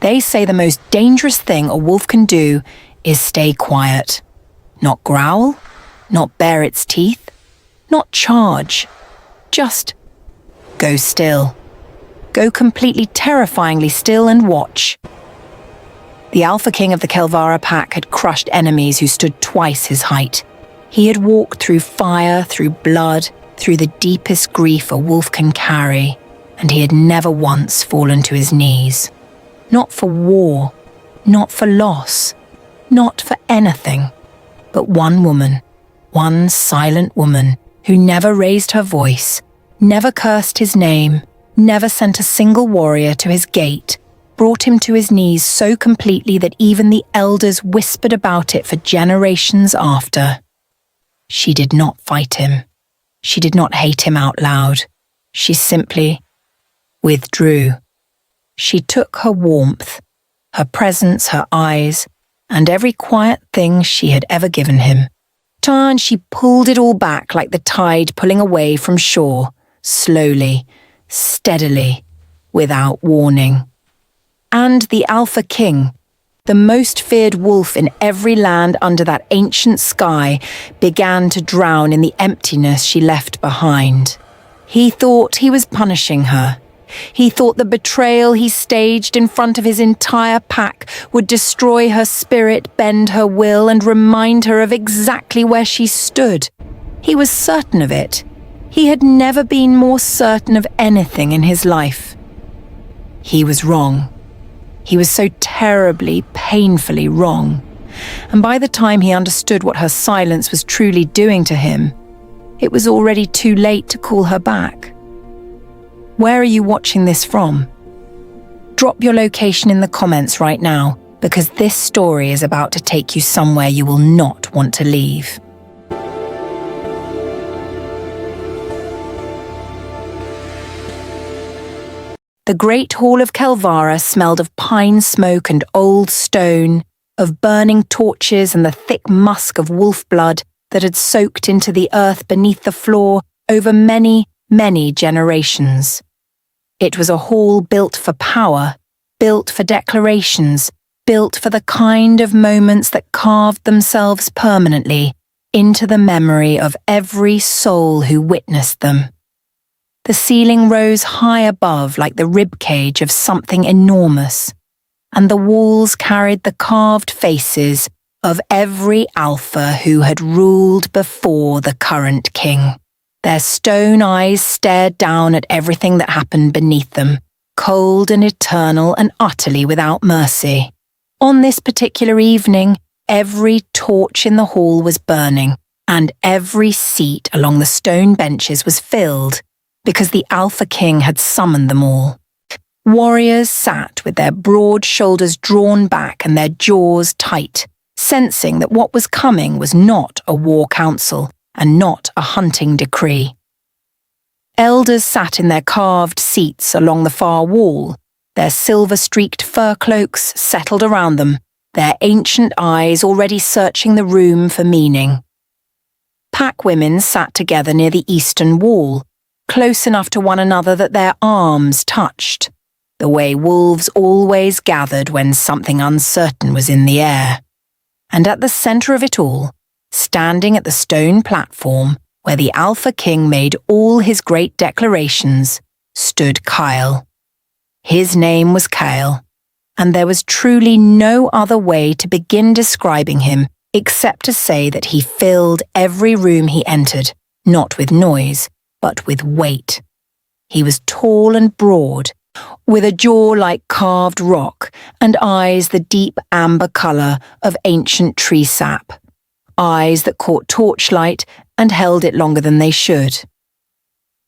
They say the most dangerous thing a wolf can do is stay quiet. Not growl, not bare its teeth, not charge. Just go still. Go completely terrifyingly still and watch. The Alpha King of the Kelvara pack had crushed enemies who stood twice his height. He had walked through fire, through blood, through the deepest grief a wolf can carry, and he had never once fallen to his knees. Not for war, not for loss, not for anything, but one woman, one silent woman who never raised her voice, never cursed his name, never sent a single warrior to his gate, brought him to his knees so completely that even the elders whispered about it for generations after. She did not fight him. She did not hate him out loud. She simply withdrew. She took her warmth, her presence, her eyes, and every quiet thing she had ever given him. And she pulled it all back like the tide pulling away from shore, slowly, steadily, without warning. And the Alpha King, the most feared wolf in every land under that ancient sky, began to drown in the emptiness she left behind. He thought he was punishing her. He thought the betrayal he staged in front of his entire pack would destroy her spirit, bend her will, and remind her of exactly where she stood. He was certain of it. He had never been more certain of anything in his life. He was wrong. He was so terribly, painfully wrong. And by the time he understood what her silence was truly doing to him, it was already too late to call her back. Where are you watching this from? Drop your location in the comments right now, because this story is about to take you somewhere you will not want to leave. The great hall of Kelvara smelled of pine smoke and old stone, of burning torches and the thick musk of wolf blood that had soaked into the earth beneath the floor over many, many generations. It was a hall built for power, built for declarations, built for the kind of moments that carved themselves permanently into the memory of every soul who witnessed them. The ceiling rose high above like the ribcage of something enormous, and the walls carried the carved faces of every alpha who had ruled before the current king. Their stone eyes stared down at everything that happened beneath them, cold and eternal and utterly without mercy. On this particular evening, every torch in the hall was burning, and every seat along the stone benches was filled, because the Alpha King had summoned them all. Warriors sat with their broad shoulders drawn back and their jaws tight, sensing that what was coming was not a war council and not a hunting decree. Elders sat in their carved seats along the far wall, their silver-streaked fur cloaks settled around them, their ancient eyes already searching the room for meaning. Pack women sat together near the eastern wall, close enough to one another that their arms touched, the way wolves always gathered when something uncertain was in the air. And at the center of it all, standing at the stone platform where the Alpha King made all his great declarations, stood Kael. His name was Kael, and there was truly no other way to begin describing him except to say that he filled every room he entered, not with noise, but with weight. He was tall and broad, with a jaw like carved rock and eyes the deep amber color of ancient tree sap, eyes that caught torchlight and held it longer than they should.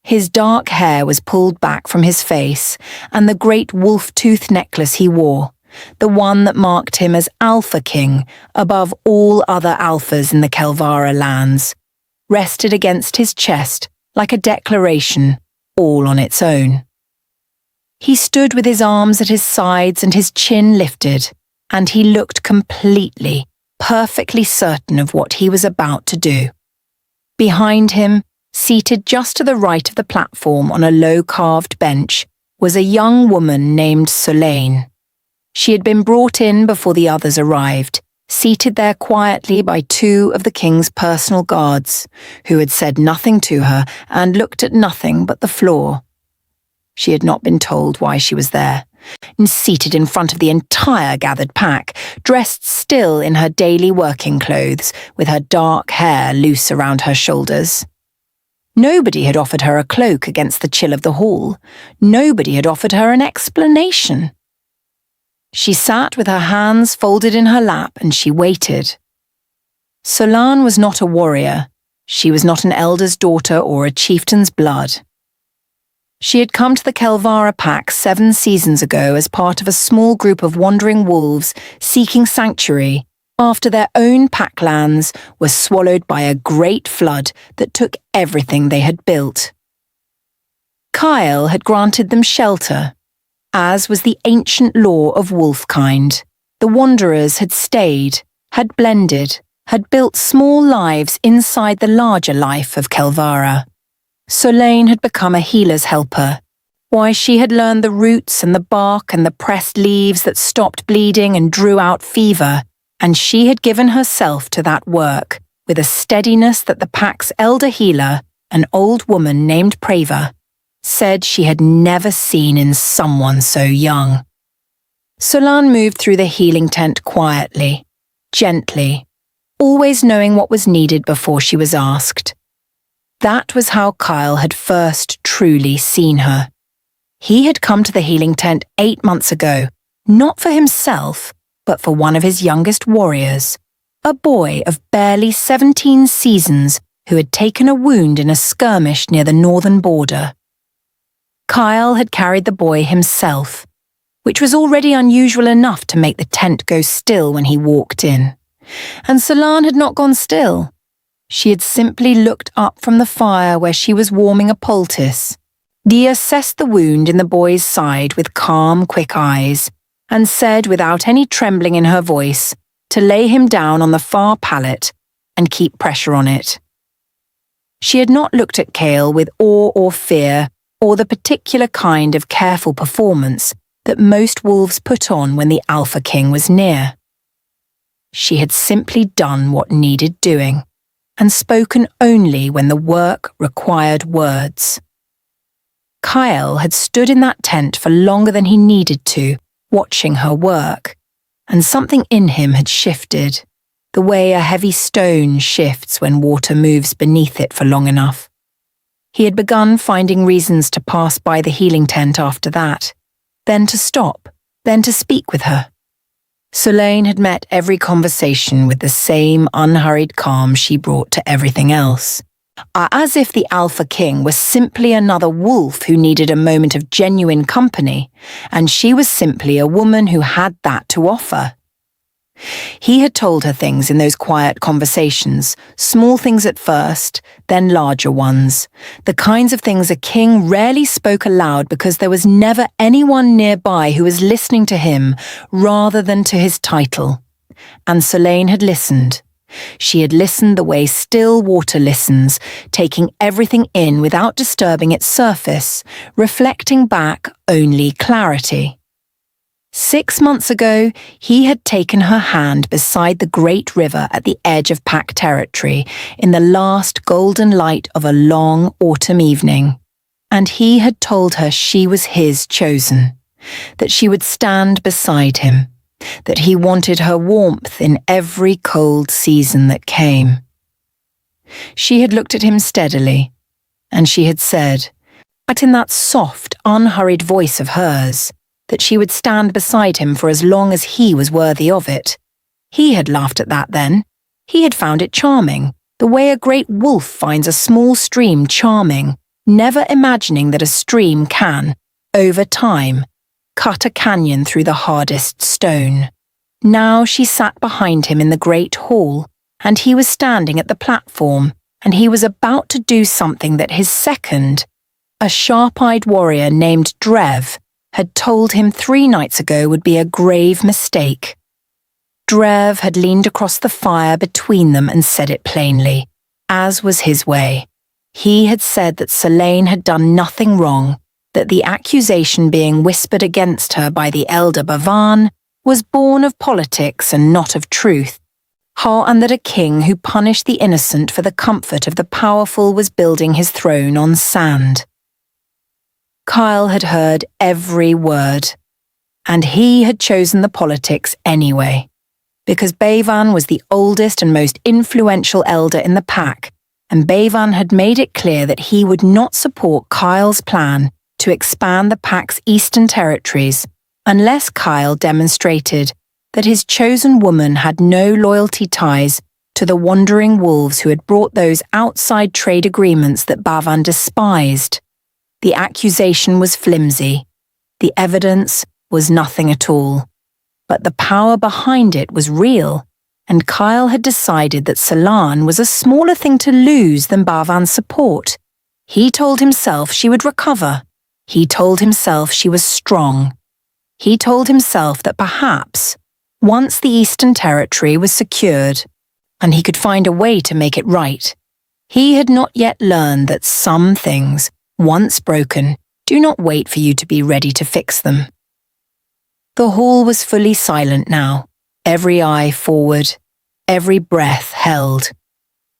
His dark hair was pulled back from his face, and the great wolf-tooth necklace he wore, the one that marked him as Alpha King above all other alphas in the Kelvara lands, rested against his chest like a declaration, all on its own. He stood with his arms at his sides and his chin lifted, and he looked completely, perfectly certain of what he was about to do. Behind him, seated just to the right of the platform on a low-carved bench, was a young woman named Solane. She had been brought in before the others arrived, seated there quietly by two of the king's personal guards, who had said nothing to her and looked at nothing but the floor. She had not been told why she was there, and seated in front of the entire gathered pack, dressed still in her daily working clothes, with her dark hair loose around her shoulders. Nobody had offered her a cloak against the chill of the hall. Nobody had offered her an explanation. She sat with her hands folded in her lap and she waited. Solane was not a warrior. She was not an elder's daughter or a chieftain's blood. She had come to the Kelvara pack 7 seasons ago as part of a small group of wandering wolves seeking sanctuary after their own packlands were swallowed by a great flood that took everything they had built. Kael had granted them shelter, as was the ancient law of wolfkind. The wanderers had stayed, had blended, had built small lives inside the larger life of Kelvara. Solane had become a healer's helper. Why, she had learned the roots and the bark and the pressed leaves that stopped bleeding and drew out fever, and she had given herself to that work with a steadiness that the pack's elder healer, an old woman named Prava, said she had never seen in someone so young. Solane moved through the healing tent quietly, gently, always knowing what was needed before she was asked. That was how Kael had first truly seen her. He had come to the healing tent 8 months ago, not for himself, but for one of his youngest warriors, a boy of barely 17 seasons who had taken a wound in a skirmish near the northern border. Kael had carried the boy himself, which was already unusual enough to make the tent go still when he walked in. And Solane had not gone still. She had simply looked up from the fire where she was warming a poultice. She assessed the wound in the boy's side with calm, quick eyes, and said without any trembling in her voice to lay him down on the far pallet and keep pressure on it. She had not looked at Kael with awe or fear or the particular kind of careful performance that most wolves put on when the Alpha King was near. She had simply done what needed doing, and spoken only when the work required words. Kael had stood in that tent for longer than he needed to, watching her work, and something in him had shifted, the way a heavy stone shifts when water moves beneath it for long enough. He had begun finding reasons to pass by the healing tent after that, then to stop, then to speak with her. Solane had met every conversation with the same unhurried calm she brought to everything else, as if the Alpha King was simply another wolf who needed a moment of genuine company, and she was simply a woman who had that to offer. He had told her things in those quiet conversations, small things at first, then larger ones, the kinds of things a king rarely spoke aloud because there was never anyone nearby who was listening to him rather than to his title. And Solane had listened. She had listened the way still water listens, taking everything in without disturbing its surface, reflecting back only clarity. 6 months ago, he had taken her hand beside the great river at the edge of Pack territory in the last golden light of a long autumn evening, and he had told her she was his chosen, that she would stand beside him, that he wanted her warmth in every cold season that came. She had looked at him steadily, and she had said, but in that soft, unhurried voice of hers, that she would stand beside him for as long as he was worthy of it. He had laughed at that then. He had found it charming, the way a great wolf finds a small stream charming, never imagining that a stream can, over time, cut a canyon through the hardest stone. Now she sat behind him in the great hall, and he was standing at the platform, and he was about to do something that his second, a sharp-eyed warrior named Drev, had told him 3 nights ago would be a grave mistake. Drev had leaned across the fire between them and said it plainly, as was his way. He had said that Solane had done nothing wrong, that the accusation being whispered against her by the elder Bavan was born of politics and not of truth, and that a king who punished the innocent for the comfort of the powerful was building his throne on sand. Kael had heard every word, and he had chosen the politics anyway, because Bavan was the oldest and most influential elder in the pack, and Bavan had made it clear that he would not support Kael's plan to expand the pack's eastern territories unless Kael demonstrated that his chosen woman had no loyalty ties to the wandering wolves who had brought those outside trade agreements that Bavan despised. The accusation was flimsy. The evidence was nothing at all. But the power behind it was real, and Kael had decided that Solane was a smaller thing to lose than Bavan's support. He told himself she would recover. He told himself she was strong. He told himself that perhaps, once the Eastern Territory was secured, and he could find a way to make it right, he had not yet learned that some things, once broken, do not wait for you to be ready to fix them. The hall was fully silent now, every eye forward, every breath held.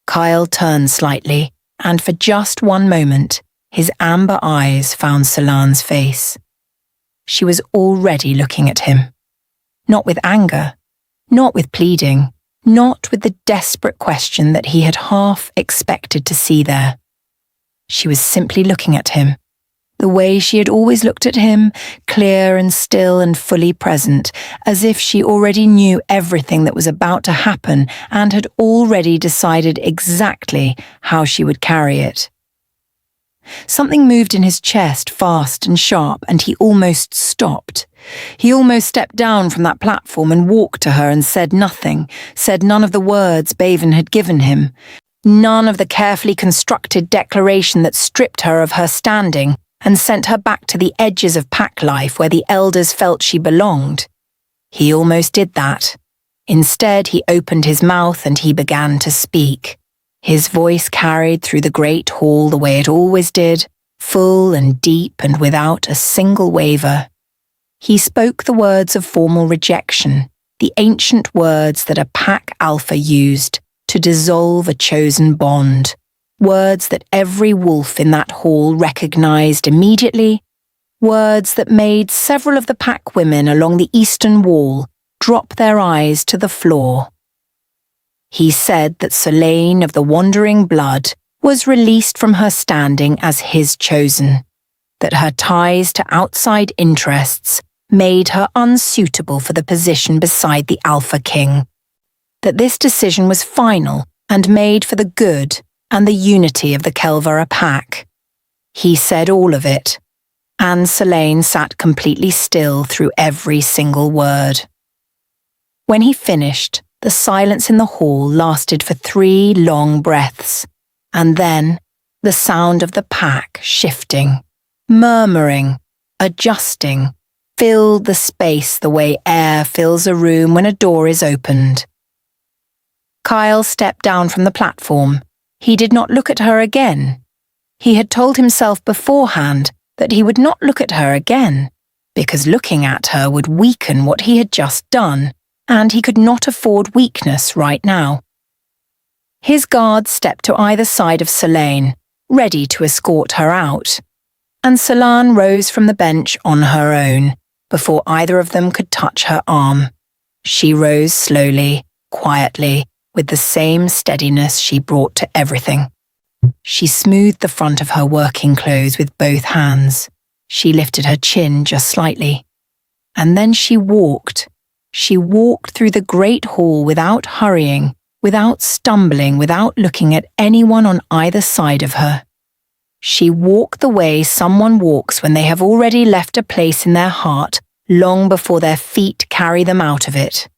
Kael turned slightly, and for just one moment, his amber eyes found Solane's face. She was already looking at him. Not with anger, not with pleading, not with the desperate question that he had half expected to see there. She was simply looking at him, the way she had always looked at him, clear and still and fully present, as if she already knew everything that was about to happen and had already decided exactly how she would carry it. Something moved in his chest fast and sharp, and he almost stopped. He almost stepped down from that platform and walked to her and said nothing, said none of the words Bavan had given him, none of the carefully constructed declaration that stripped her of her standing and sent her back to the edges of pack life where the elders felt she belonged. He almost did that. Instead, he opened his mouth and he began to speak. His voice carried through the great hall the way it always did, full and deep and without a single waver. He spoke the words of formal rejection, the ancient words that a pack alpha used to dissolve a chosen bond, words that every wolf in that hall recognized immediately, words that made several of the pack women along the eastern wall drop their eyes to the floor. He said that Solane of the Wandering Blood was released from her standing as his chosen, that her ties to outside interests made her unsuitable for the position beside the Alpha King, that this decision was final and made for the good and the unity of the Kelvara pack. He said all of it, and Solane sat completely still through every single word. When he finished, the silence in the hall lasted for 3 long breaths, and then the sound of the pack shifting, murmuring, adjusting, filled the space the way air fills a room when a door is opened. Kael stepped down from the platform. He did not look at her again. He had told himself beforehand that he would not look at her again, because looking at her would weaken what he had just done, and he could not afford weakness right now. His guards stepped to either side of Solane, ready to escort her out, and Solane rose from the bench on her own, before either of them could touch her arm. She rose slowly, quietly, with the same steadiness she brought to everything. She smoothed the front of her working clothes with both hands. She lifted her chin just slightly. And then she walked. She walked through the great hall without hurrying, without stumbling, without looking at anyone on either side of her. She walked the way someone walks when they have already left a place in their heart long before their feet carry them out of it.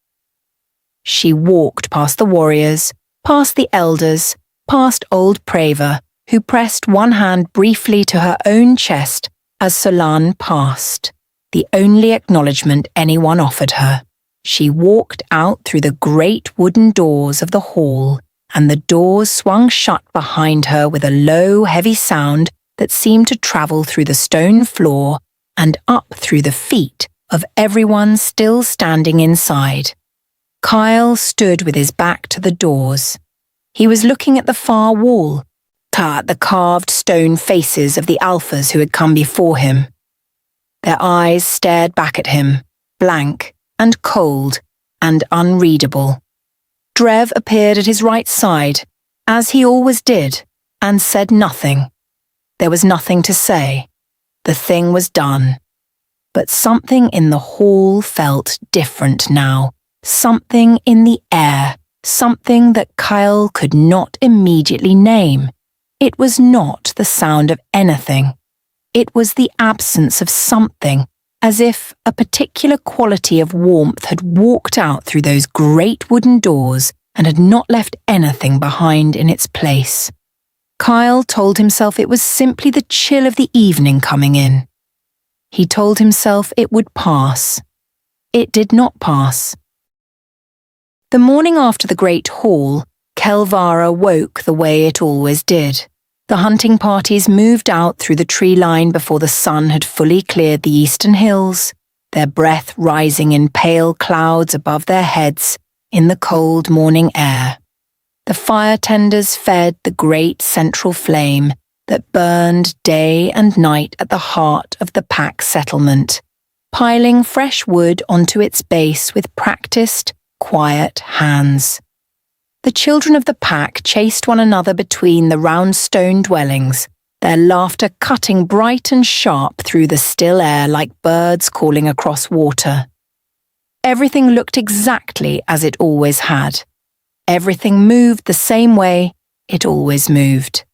She walked past the warriors, past the elders, past old Preva, who pressed one hand briefly to her own chest as Solane passed, the only acknowledgement anyone offered her. She walked out through the great wooden doors of the hall, and the doors swung shut behind her with a low, heavy sound that seemed to travel through the stone floor and up through the feet of everyone still standing inside. Kael stood with his back to the doors. He was looking at the far wall, at the carved stone faces of the alphas who had come before him. Their eyes stared back at him, blank and cold and unreadable. Drev appeared at his right side, as he always did, and said nothing. There was nothing to say. The thing was done. But something in the hall felt different now. Something in the air. Something that Kael could not immediately name. It was not the sound of anything. It was the absence of something, as if a particular quality of warmth had walked out through those great wooden doors and had not left anything behind in its place. Kael told himself it was simply the chill of the evening coming in. He told himself it would pass. It did not pass. The morning after the great hall, Kelvara woke the way it always did. The hunting parties moved out through the tree line before the sun had fully cleared the eastern hills, their breath rising in pale clouds above their heads in the cold morning air. The fire tenders fed the great central flame that burned day and night at the heart of the pack settlement, piling fresh wood onto its base with practiced, quiet hands. The children of the pack chased one another between the round stone dwellings, their laughter cutting bright and sharp through the still air like birds calling across water. Everything looked exactly as it always had. Everything moved the same way it always moved.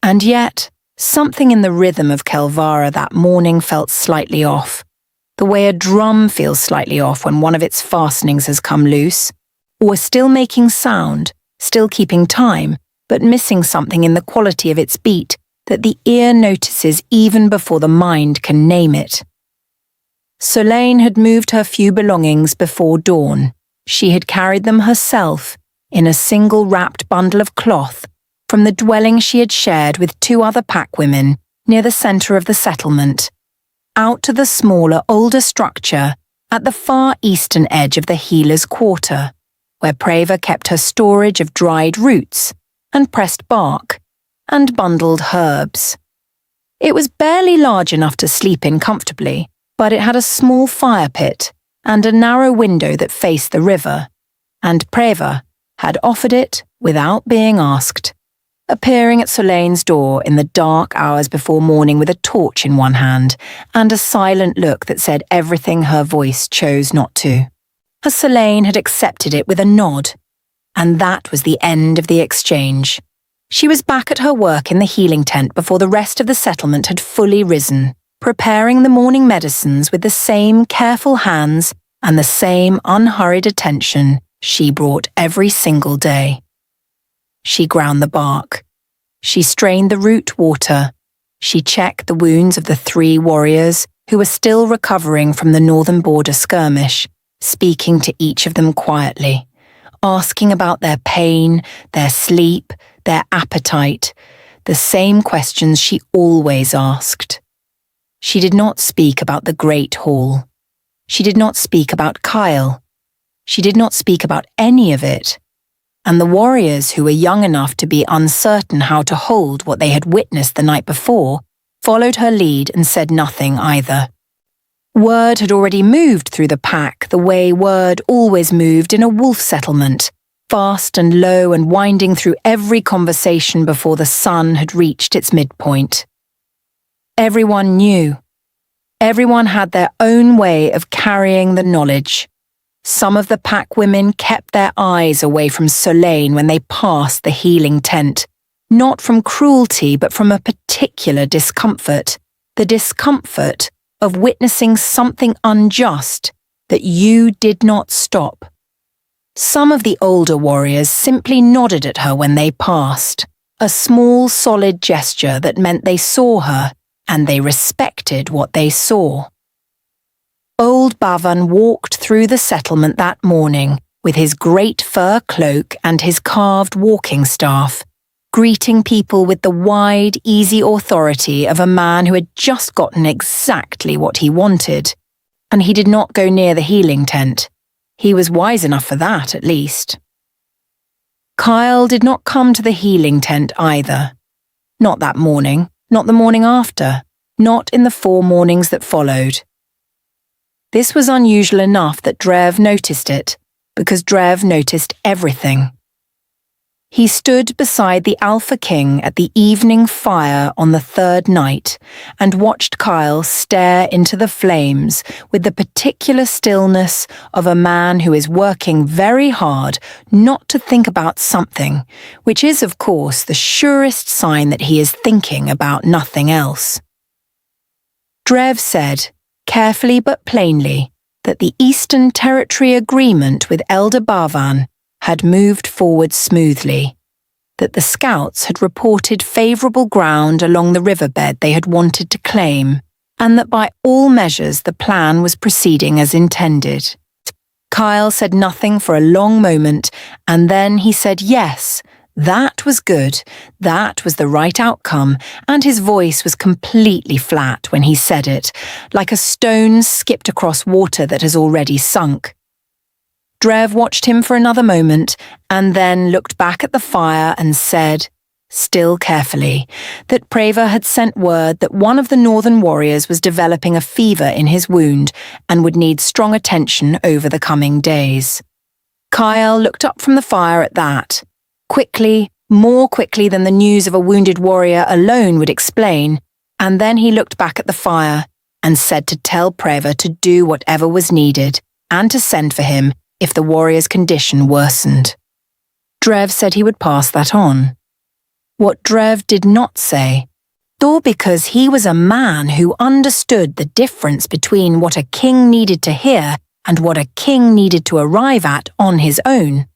And yet, something in the rhythm of Kelvara that morning felt slightly off, the way a drum feels slightly off when one of its fastenings has come loose, or still making sound, still keeping time, but missing something in the quality of its beat that the ear notices even before the mind can name it. Solane had moved her few belongings before dawn. She had carried them herself, in a single wrapped bundle of cloth, from the dwelling she had shared with 2 other pack women near the centre of the settlement, out to the smaller, older structure at the far eastern edge of the healer's quarter, where Preva kept her storage of dried roots and pressed bark and bundled herbs. It was barely large enough to sleep in comfortably, but it had a small fire pit and a narrow window that faced the river, and Preva had offered it without being asked, appearing at Solane's door in the dark hours before morning with a torch in one hand and a silent look that said everything her voice chose not to. As Solane had accepted it with a nod, and that was the end of the exchange. She was back at her work in the healing tent before the rest of the settlement had fully risen, preparing the morning medicines with the same careful hands and the same unhurried attention she brought every single day. She ground the bark. She strained the root water. She checked the wounds of the 3 warriors who were still recovering from the northern border skirmish, speaking to each of them quietly, asking about their pain, their sleep, their appetite, the same questions she always asked. She did not speak about the Great Hall. She did not speak about Kael. She did not speak about any of it. And the warriors who were young enough to be uncertain how to hold what they had witnessed the night before followed her lead and said nothing either. Word had already moved through the pack the way word always moved in a wolf settlement, fast and low and winding through every conversation before the sun had reached its midpoint. Everyone knew. Everyone had their own way of carrying the knowledge. Some of the pack women kept their eyes away from Solane when they passed the healing tent, not from cruelty but from a particular discomfort, the discomfort of witnessing something unjust that you did not stop. Some of the older warriors simply nodded at her when they passed, a small solid gesture that meant they saw her and they respected what they saw. Old Bhavan walked through the settlement that morning with his great fur cloak and his carved walking staff, greeting people with the wide, easy authority of a man who had just gotten exactly what he wanted. And he did not go near the healing tent. He was wise enough for that, at least. Kael did not come to the healing tent either. Not that morning, not the morning after, not in the 4 mornings that followed. This was unusual enough that Drev noticed it, because Drev noticed everything. He stood beside the Alpha King at the evening fire on the 3rd night and watched Kael stare into the flames with the particular stillness of a man who is working very hard not to think about something, which is, of course, the surest sign that he is thinking about nothing else. Drev said, carefully but plainly, that the Eastern Territory Agreement with Elder Barvan had moved forward smoothly, that the scouts had reported favourable ground along the riverbed they had wanted to claim, and that by all measures the plan was proceeding as intended. Kael said nothing for a long moment, and then he said yes, that was good, that was the right outcome, and his voice was completely flat when he said it, like a stone skipped across water that has already sunk. Drev watched him for another moment and then looked back at the fire and said, still carefully, that Preva had sent word that one of the northern warriors was developing a fever in his wound and would need strong attention over the coming days. Kael looked up from the fire at that, quickly, more quickly than the news of a wounded warrior alone would explain, and then he looked back at the fire and said to tell Preva to do whatever was needed and to send for him if the warrior's condition worsened. Drev said he would pass that on. What Drev did not say, though because he was a man who understood the difference between what a king needed to hear and what a king needed to arrive at on his own,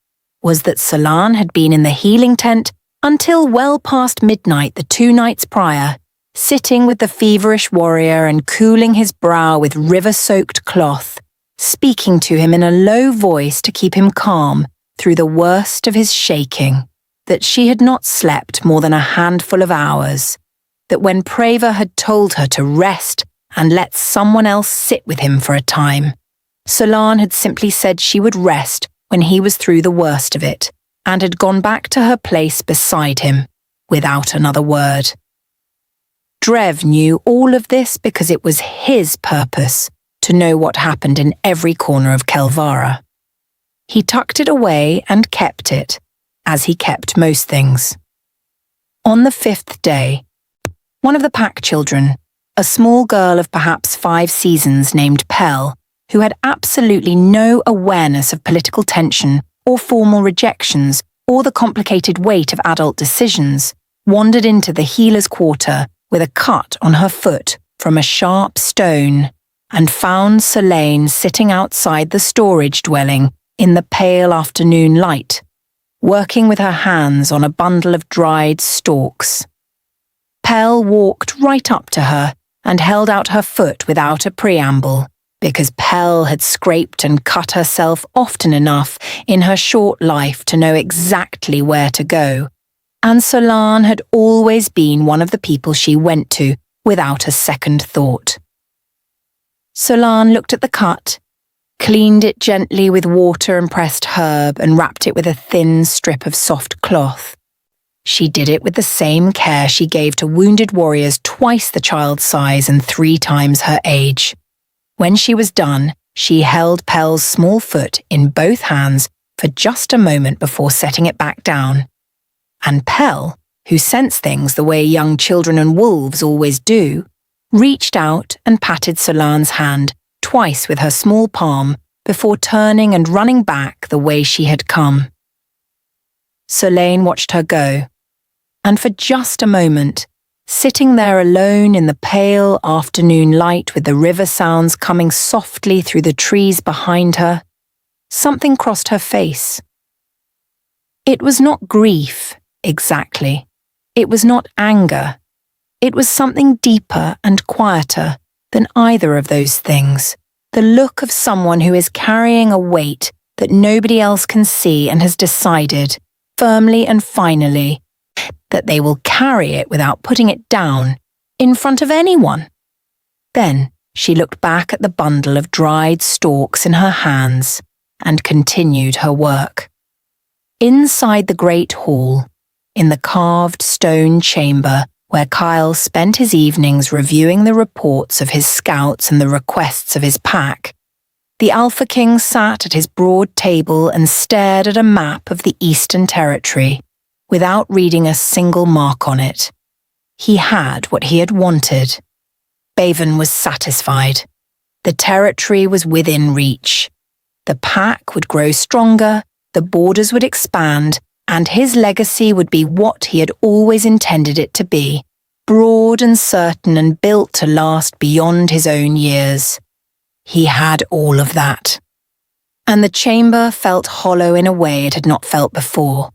was that Solane had been in the healing tent until well past midnight the 2 nights prior, sitting with the feverish warrior and cooling his brow with river-soaked cloth, speaking to him in a low voice to keep him calm through the worst of his shaking, that she had not slept more than a handful of hours, that when Preva had told her to rest and let someone else sit with him for a time, Solane had simply said she would rest when he was through the worst of it, and had gone back to her place beside him, without another word. Drev knew all of this because it was his purpose to know what happened in every corner of Kelvara. He tucked it away and kept it, as he kept most things. On the 5th day, one of the pack children, a small girl of perhaps 5 seasons named Kael, who had absolutely no awareness of political tension or formal rejections or the complicated weight of adult decisions, wandered into the healer's quarter with a cut on her foot from a sharp stone and found Solane sitting outside the storage dwelling in the pale afternoon light, working with her hands on a bundle of dried stalks. Kael walked right up to her and held out her foot without a preamble, because Kael had scraped and cut herself often enough in her short life to know exactly where to go, and Solane had always been one of the people she went to without a second thought. Solane looked at the cut, cleaned it gently with water and pressed herb, and wrapped it with a thin strip of soft cloth. She did it with the same care she gave to wounded warriors twice the child's size and 3 times her age. When she was done, she held Kael's small foot in both hands for just a moment before setting it back down. And Kael, who sensed things the way young children and wolves always do, reached out and patted Solane's hand twice with her small palm before turning and running back the way she had come. Solane watched her go, and for just a moment, sitting there alone in the pale afternoon light with the river sounds coming softly through the trees behind her, something crossed her face. It was not grief, exactly. It was not anger. It was something deeper and quieter than either of those things. The look of someone who is carrying a weight that nobody else can see and has decided, firmly and finally, that they will carry it without putting it down, in front of anyone. Then she looked back at the bundle of dried stalks in her hands and continued her work. Inside the great hall, in the carved stone chamber where Kael spent his evenings reviewing the reports of his scouts and the requests of his pack, the Alpha King sat at his broad table and stared at a map of the Eastern Territory, without reading a single mark on it. He had what he had wanted. Baven was satisfied. The territory was within reach. The pack would grow stronger, the borders would expand, and his legacy would be what he had always intended it to be, broad and certain and built to last beyond his own years. He had all of that. And the chamber felt hollow in a way it had not felt before.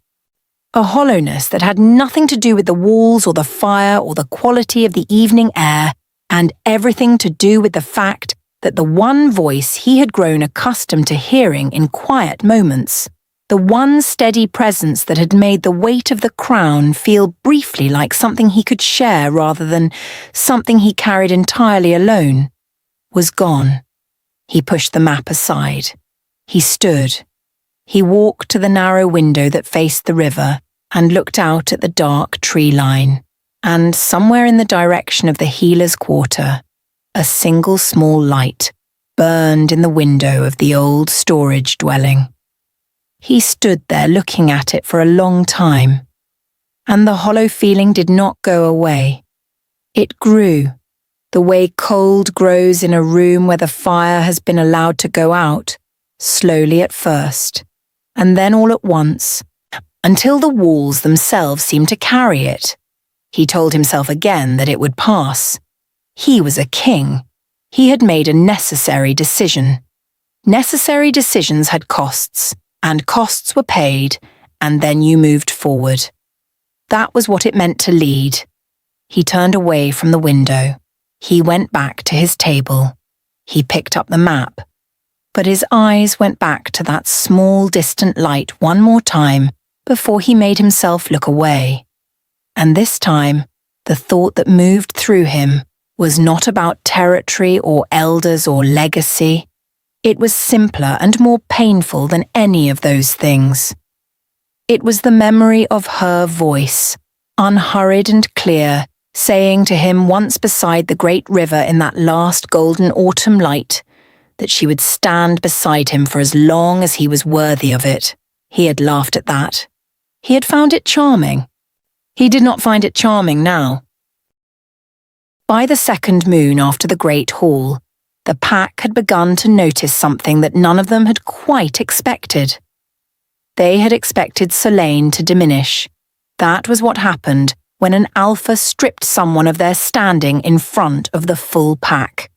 A hollowness that had nothing to do with the walls or the fire or the quality of the evening air, and everything to do with the fact that the one voice he had grown accustomed to hearing in quiet moments, the one steady presence that had made the weight of the crown feel briefly like something he could share rather than something he carried entirely alone, was gone. He pushed the map aside. He stood. He walked to the narrow window that faced the river and looked out at the dark tree line, and somewhere in the direction of the healer's quarter, a single small light burned in the window of the old storage dwelling. He stood there looking at it for a long time, and the hollow feeling did not go away. It grew, the way cold grows in a room where the fire has been allowed to go out, slowly at first, and then all at once, until the walls themselves seemed to carry it. He told himself again that it would pass. He was a king. He had made a necessary decision. Necessary decisions had costs, and costs were paid, and then you moved forward. That was what it meant to lead. He turned away from the window. He went back to his table. He picked up the map. But his eyes went back to that small distant light one more time before he made himself look away. And this time, the thought that moved through him was not about territory or elders or legacy. It was simpler and more painful than any of those things. It was the memory of her voice, unhurried and clear, saying to him once beside the great river in that last golden autumn light that she would stand beside him for as long as he was worthy of it. He had laughed at that. He had found it charming. He did not find it charming now. By the second moon after the great haul, the pack had begun to notice something that none of them had quite expected. They had expected Solane to diminish. That was what happened when an alpha stripped someone of their standing in front of the full pack.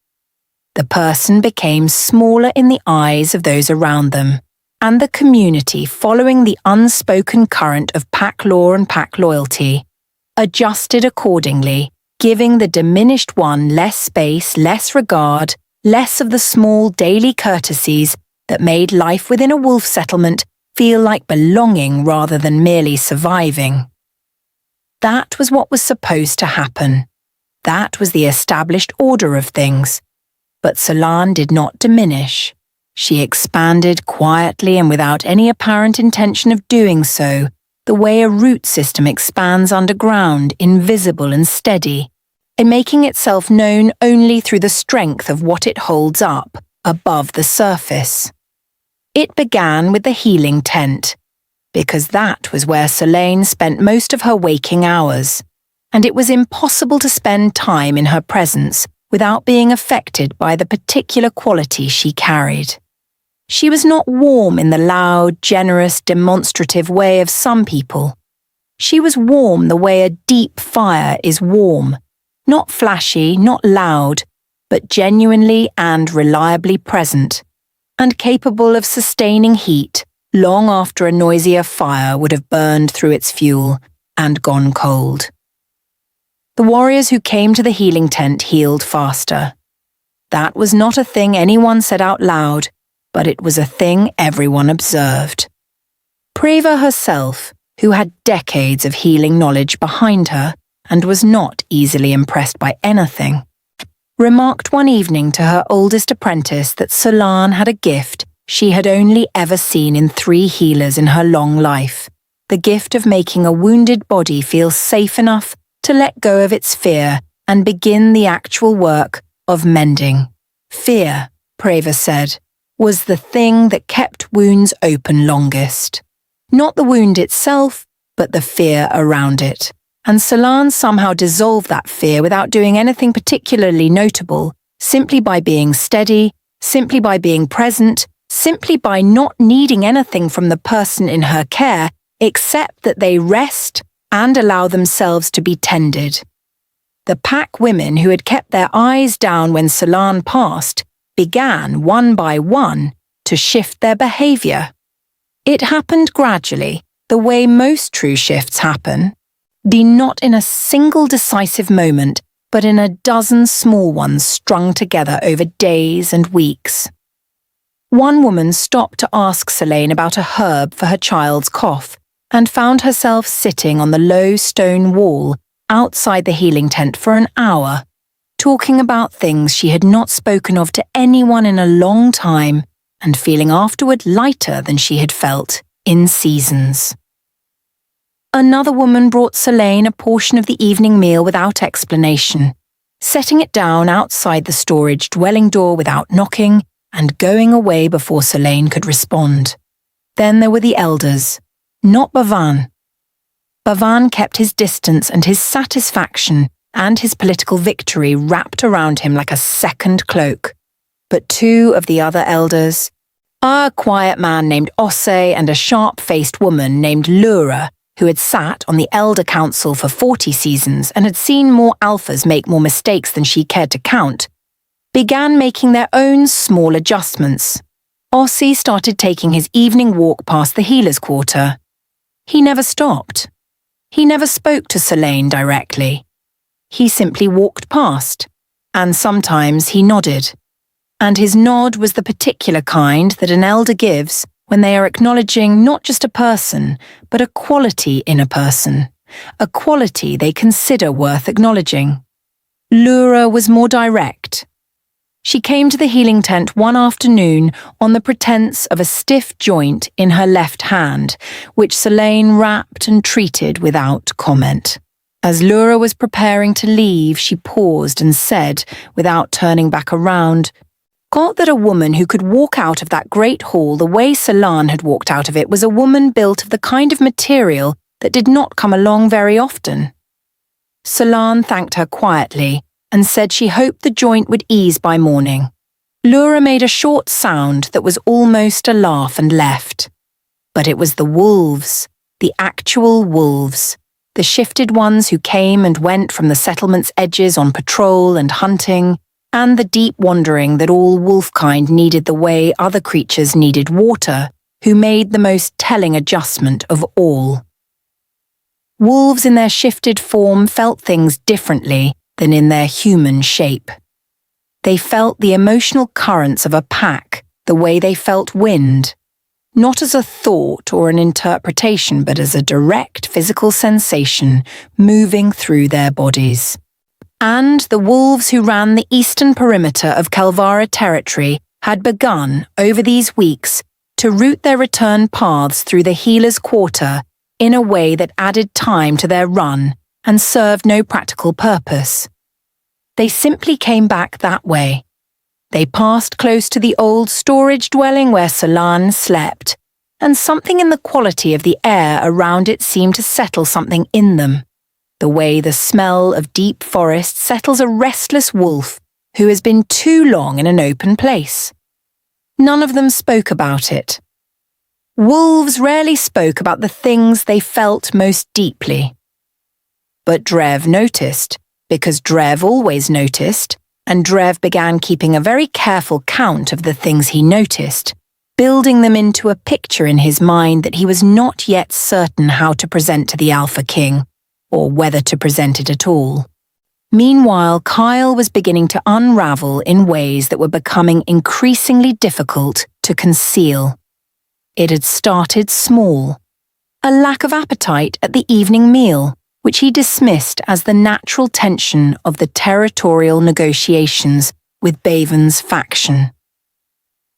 The person became smaller in the eyes of those around them, and the community, following the unspoken current of pack law and pack loyalty, adjusted accordingly, giving the diminished one less space, less regard, less of the small daily courtesies that made life within a wolf settlement feel like belonging rather than merely surviving. That was what was supposed to happen. That was the established order of things. But Solane did not diminish. She expanded quietly and without any apparent intention of doing so, the way a root system expands underground, invisible and steady, and making itself known only through the strength of what it holds up, above the surface. It began with the healing tent, because that was where Solane spent most of her waking hours, and it was impossible to spend time in her presence without being affected by the particular quality she carried. She was not warm in the loud, generous, demonstrative way of some people. She was warm the way a deep fire is warm, not flashy, not loud, but genuinely and reliably present, and capable of sustaining heat long after a noisier fire would have burned through its fuel and gone cold. The warriors who came to the healing tent healed faster. That was not a thing anyone said out loud, but it was a thing everyone observed. Preva herself, who had decades of healing knowledge behind her and was not easily impressed by anything, remarked one evening to her oldest apprentice that Solane had a gift she had only ever seen in 3 healers in her long life, the gift of making a wounded body feel safe enough to let go of its fear and begin the actual work of mending. Fear, Preva said, was the thing that kept wounds open longest. Not the wound itself, but the fear around it. And Solane somehow dissolved that fear without doing anything particularly notable, simply by being steady, simply by being present, simply by not needing anything from the person in her care except that they rest and allow themselves to be tended. The pack women who had kept their eyes down when Solane passed began, one by one, to shift their behaviour. It happened gradually, the way most true shifts happen, not in a single decisive moment, but in a dozen small ones strung together over days and weeks. One woman stopped to ask Solane about a herb for her child's cough, and found herself sitting on the low stone wall outside the healing tent for an hour, talking about things she had not spoken of to anyone in a long time, and feeling afterward lighter than she had felt in seasons. Another woman brought Solane a portion of the evening meal without explanation, setting it down outside the storage dwelling door without knocking and going away before Solane could respond. Then there were the elders, not Bavan. Bavan kept his distance and his satisfaction and his political victory wrapped around him like a second cloak. But 2 of the other elders, a quiet man named Osse and a sharp-faced woman named Lura, who had sat on the Elder Council for 40 seasons and had seen more alphas make more mistakes than she cared to count, began making their own small adjustments. Osse started taking his evening walk past the healer's quarter. He never stopped. He never spoke to Solane directly. He simply walked past, and sometimes he nodded. And his nod was the particular kind that an elder gives when they are acknowledging not just a person, but a quality in a person, a quality they consider worth acknowledging. Lura was more direct. She came to the healing tent one afternoon on the pretense of a stiff joint in her left hand, which Solane wrapped and treated without comment. As Lura was preparing to leave, she paused and said, without turning back around, "God, that a woman who could walk out of that great hall the way Solane had walked out of it was a woman built of the kind of material that did not come along very often." Solane thanked her quietly and said she hoped the joint would ease by morning. Lura made a short sound that was almost a laugh and left. But it was the wolves, the actual wolves, the shifted ones who came and went from the settlement's edges on patrol and hunting, and the deep wandering that all wolfkind needed the way other creatures needed water, who made the most telling adjustment of all. Wolves in their shifted form felt things differently than in their human shape. They felt the emotional currents of a pack the way they felt wind, not as a thought or an interpretation, but as a direct physical sensation moving through their bodies. And the wolves who ran the eastern perimeter of Kelvara territory had begun, over these weeks, to route their return paths through the healer's quarter in a way that added time to their run and served no practical purpose. They simply came back that way. They passed close to the old storage dwelling where Solane slept, and something in the quality of the air around it seemed to settle something in them, the way the smell of deep forest settles a restless wolf who has been too long in an open place. None of them spoke about it. Wolves rarely spoke about the things they felt most deeply. But Drev noticed, because Drev always noticed, and Drev began keeping a very careful count of the things he noticed, building them into a picture in his mind that he was not yet certain how to present to the Alpha King, or whether to present it at all. Meanwhile, Kael was beginning to unravel in ways that were becoming increasingly difficult to conceal. It had started small. a lack of appetite at the evening meal, which he dismissed as the natural tension of the territorial negotiations with Baven's faction.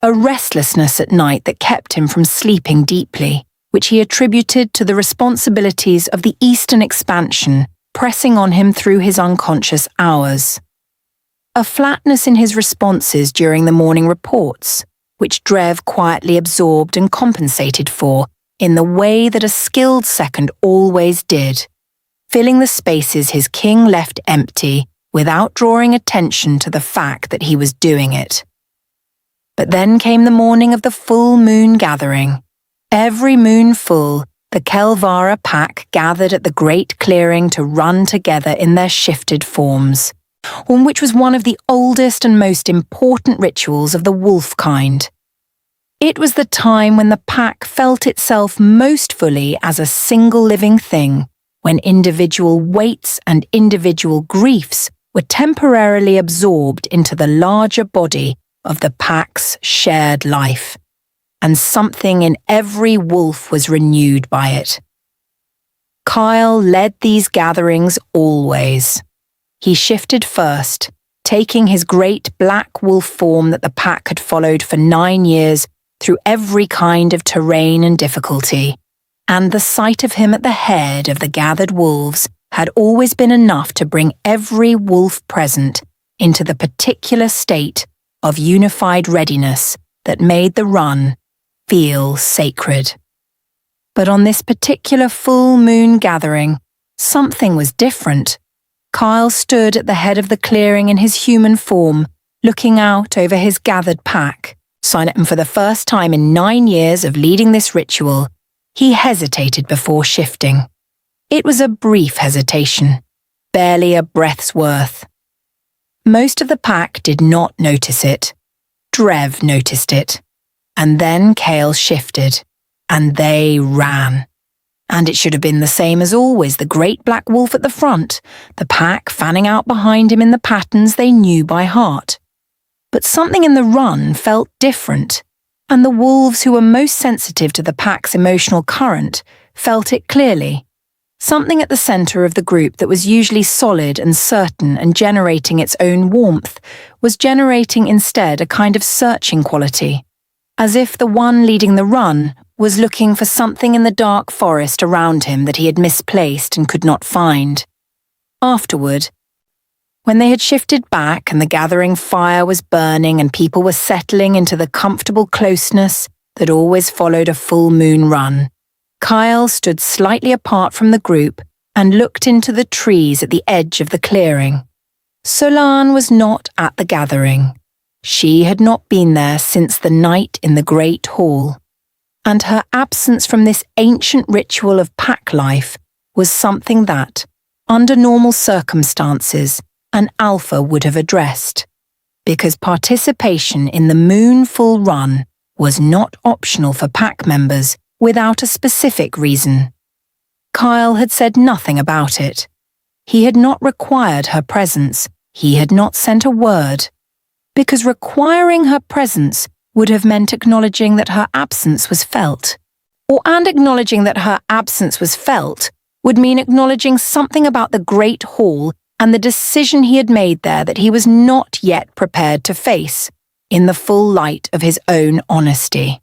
A restlessness at night that kept him from sleeping deeply, which he attributed to the responsibilities of the Eastern expansion pressing on him through his unconscious hours. A flatness in his responses during the morning reports, which Drev quietly absorbed and compensated for in the way that a skilled second always did, filling the spaces his king left empty without drawing attention to the fact that he was doing it. But then came the morning of the full moon gathering. Every moon full, the Kelvara pack gathered at the great clearing to run together in their shifted forms, which was one of the oldest and most important rituals of the wolf kind. It was the time when the pack felt itself most fully as a single living thing, when individual weights and individual griefs were temporarily absorbed into the larger body of the pack's shared life, and something in every wolf was renewed by it. Kael led these gatherings always. He shifted first, taking his great black wolf form that the pack had followed for 9 years through every kind of terrain and difficulty, and the sight of him at the head of the gathered wolves had always been enough to bring every wolf present into the particular state of unified readiness that made the run feel sacred. But on this particular full moon gathering, something was different. Kael stood at the head of the clearing in his human form, looking out over his gathered pack. And for the first time in 9 years of leading this ritual, he hesitated before shifting. It was a brief hesitation, barely a breath's worth. Most of the pack did not notice it. Drev noticed it. And then Kael shifted, and they ran. And it should have been the same as always, the great black wolf at the front, the pack fanning out behind him in the patterns they knew by heart. But something in the run felt different, and the wolves who were most sensitive to the pack's emotional current felt it clearly. Something at the center of the group that was usually solid and certain and generating its own warmth was generating instead a kind of searching quality, as if the one leading the run was looking for something in the dark forest around him that he had misplaced and could not find. Afterward, when they had shifted back and the gathering fire was burning and people were settling into the comfortable closeness that always followed a full moon run, Kael stood slightly apart from the group and looked into the trees at the edge of the clearing. Solane was not at the gathering. She had not been there since the night in the Great Hall, and her absence from this ancient ritual of pack life was something that, under normal circumstances, an alpha would have addressed, because participation in the moon full run was not optional for pack members without a specific reason. Kael had said nothing about it. He had not required her presence. He had not sent a word, because requiring her presence would have meant acknowledging that her absence was felt. And acknowledging that her absence was felt would mean acknowledging something about the Great Hall and the decision he had made there that he was not yet prepared to face, in the full light of his own honesty.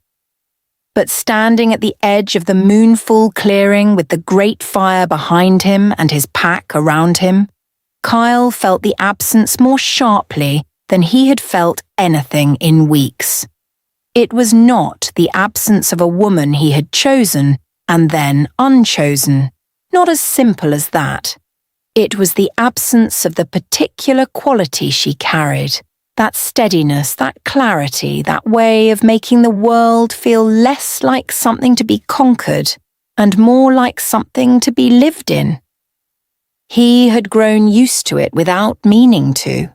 But standing at the edge of the moonful clearing with the great fire behind him and his pack around him, Kael felt the absence more sharply than he had felt anything in weeks. It was not the absence of a woman he had chosen and then unchosen, not as simple as that. It was the absence of the particular quality she carried, that steadiness, that clarity, that way of making the world feel less like something to be conquered and more like something to be lived in. He had grown used to it without meaning to,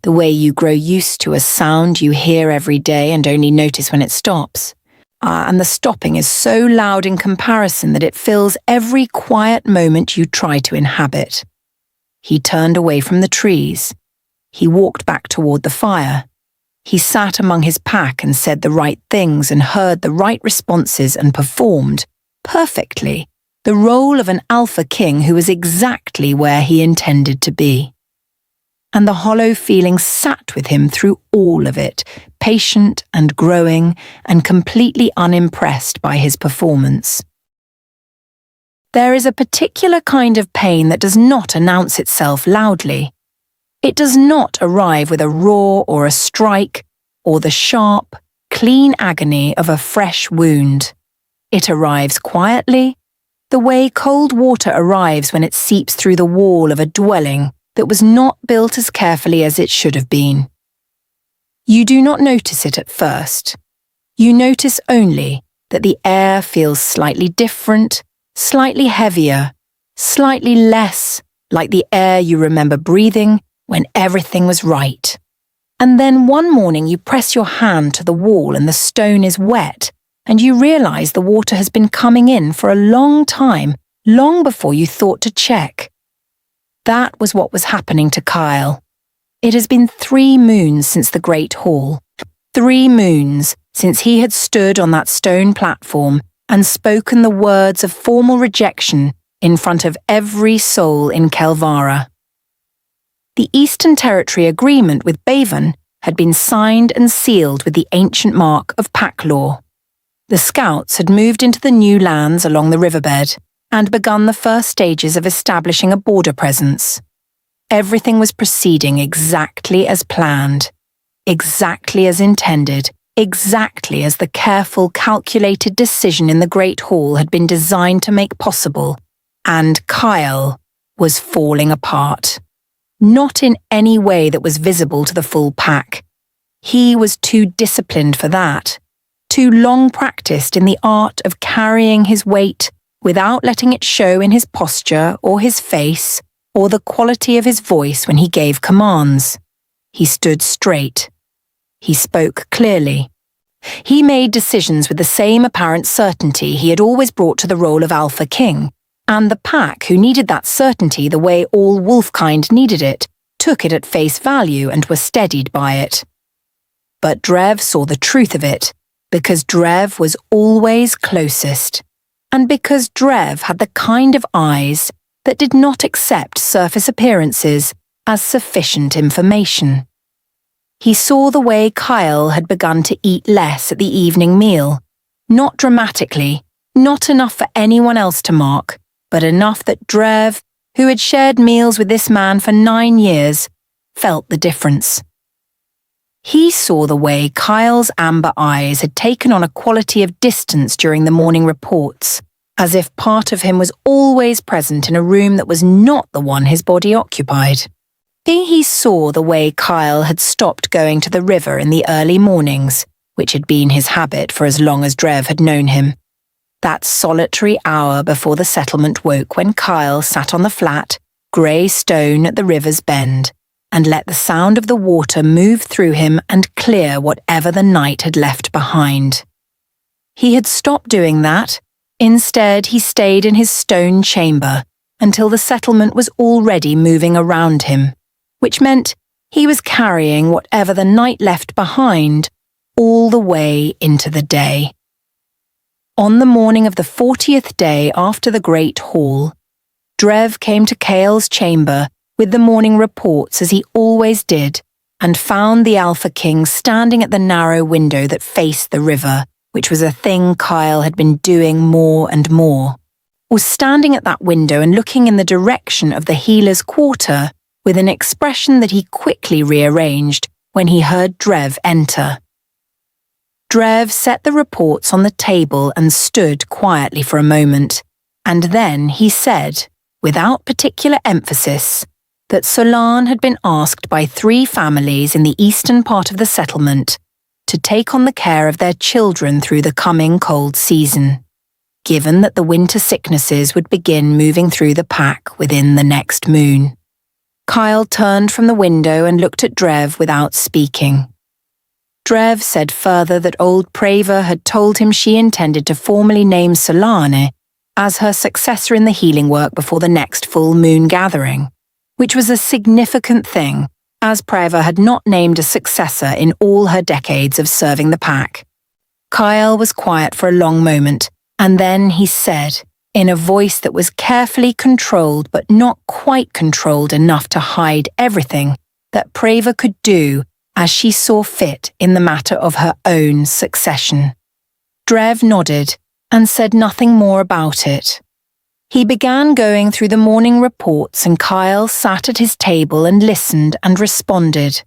the way you grow used to a sound you hear every day and only notice when it stops. And the stopping is so loud in comparison that it fills every quiet moment you try to inhabit. He turned away from the trees. He walked back toward the fire. He sat among his pack and said the right things and heard the right responses and performed perfectly, the role of an alpha king who was exactly where he intended to be. And the hollow feeling sat with him through all of it, patient and growing and completely unimpressed by his performance. There is a particular kind of pain that does not announce itself loudly. It does not arrive with a roar or a strike or the sharp, clean agony of a fresh wound. It arrives quietly, the way cold water arrives when it seeps through the wall of a dwelling that was not built as carefully as it should have been. You do not notice it at first. You notice only that the air feels slightly different, slightly heavier, slightly less like the air you remember breathing when everything was right. And then one morning you press your hand to the wall and the stone is wet, and you realize the water has been coming in for a long time, long before you thought to check. That was what was happening to Kael. It has been 3 moons since the Great Hall, 3 moons since he had stood on that stone platform and spoken the words of formal rejection in front of every soul in Kelvara. The Eastern Territory Agreement with Bevan had been signed and sealed with the ancient mark of pack law. The scouts had moved into the new lands along the riverbed and begun the first stages of establishing a border presence. Everything was proceeding exactly as planned, exactly as intended, exactly as the careful, calculated decision in the Great Hall had been designed to make possible, and Kael was falling apart. Not in any way that was visible to the full pack. He was too disciplined for that, too long practiced in the art of carrying his weight without letting it show in his posture or his face or the quality of his voice when he gave commands. He stood straight. He spoke clearly. He made decisions with the same apparent certainty he had always brought to the role of Alpha King, and the pack, who needed that certainty the way all wolfkind needed it, took it at face value and were steadied by it. But Drev saw the truth of it, because Drev was always closest, and because Drev had the kind of eyes that did not accept surface appearances as sufficient information. He saw the way Kael had begun to eat less at the evening meal, not dramatically, not enough for anyone else to mark, but enough that Drev, who had shared meals with this man for 9 years, felt the difference. He saw the way Kael's amber eyes had taken on a quality of distance during the morning reports, as if part of him was always present in a room that was not the one his body occupied. He saw the way Kael had stopped going to the river in the early mornings, which had been his habit for as long as Drev had known him. That solitary hour before the settlement woke when Kael sat on the flat, grey stone at the river's bend, and let the sound of the water move through him and clear whatever the night had left behind. He had stopped doing that. Instead, he stayed in his stone chamber until the settlement was already moving around him, which meant he was carrying whatever the night left behind all the way into the day. On the morning of the 40th day after the Great Hall, Drev came to Kael's chamber with the morning reports as he always did, and found the Alpha King standing at the narrow window that faced the river, which was a thing Kael had been doing more and more, was standing at that window and looking in the direction of the healer's quarter with an expression that he quickly rearranged when he heard Drev enter. Drev set the reports on the table and stood quietly for a moment, and then he said, without particular emphasis, that Solane had been asked by 3 families in the eastern part of the settlement to take on the care of their children through the coming cold season, given that the winter sicknesses would begin moving through the pack within the next moon. Kael turned from the window and looked at Drev without speaking. Drev said further that old Prava had told him she intended to formally name Solane as her successor in the healing work before the next full moon gathering, which was a significant thing, as Prava had not named a successor in all her decades of serving the pack. Kael was quiet for a long moment, And then he said, in a voice that was carefully controlled but not quite controlled enough to hide everything that Preva could do as she saw fit in the matter of her own succession. Drev nodded and said nothing more about it. He began going through the morning reports, and Kael sat at his table and listened and responded,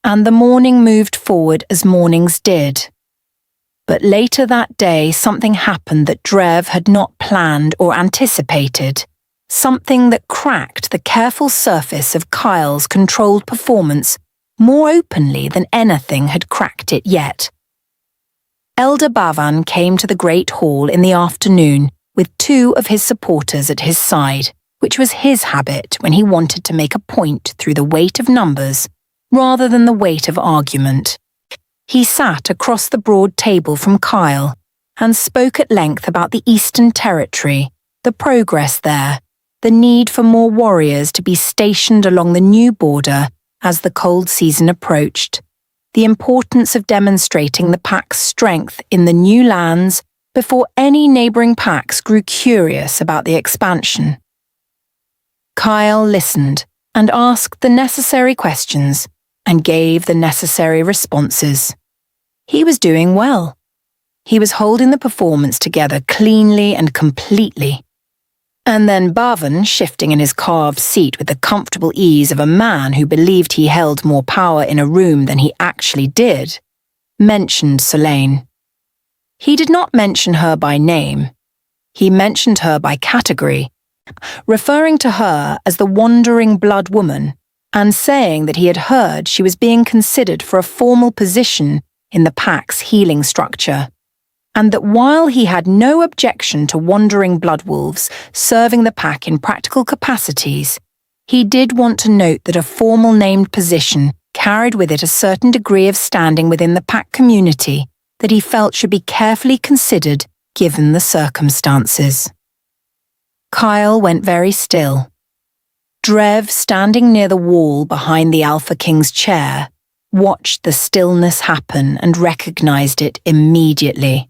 and the morning moved forward as mornings did. But later that day something happened that Drev had not planned or anticipated, something that cracked the careful surface of Kael's controlled performance more openly than anything had cracked it yet. Elder Bavan came to the Great Hall in the afternoon with 2 of his supporters at his side, which was his habit when he wanted to make a point through the weight of numbers rather than the weight of argument. He sat across the broad table from Kael and spoke at length about the Eastern Territory, the progress there, the need for more warriors to be stationed along the new border as the cold season approached, the importance of demonstrating the pack's strength in the new lands before any neighbouring packs grew curious about the expansion. Kael listened and asked the necessary questions and gave the necessary responses. He was doing well. He was holding the performance together cleanly and completely. And then Bavan, shifting in his carved seat with the comfortable ease of a man who believed he held more power in a room than he actually did, mentioned Solane. He did not mention her by name. He mentioned her by category, referring to her as the wandering blood woman and saying that he had heard she was being considered for a formal position in the pack's healing structure, and that while he had no objection to wandering bloodwolves serving the pack in practical capacities, he did want to note that a formal named position carried with it a certain degree of standing within the pack community that he felt should be carefully considered given the circumstances. Kael went very still. Drev, standing near the wall behind the Alpha King's chair, watched the stillness happen and recognized it immediately.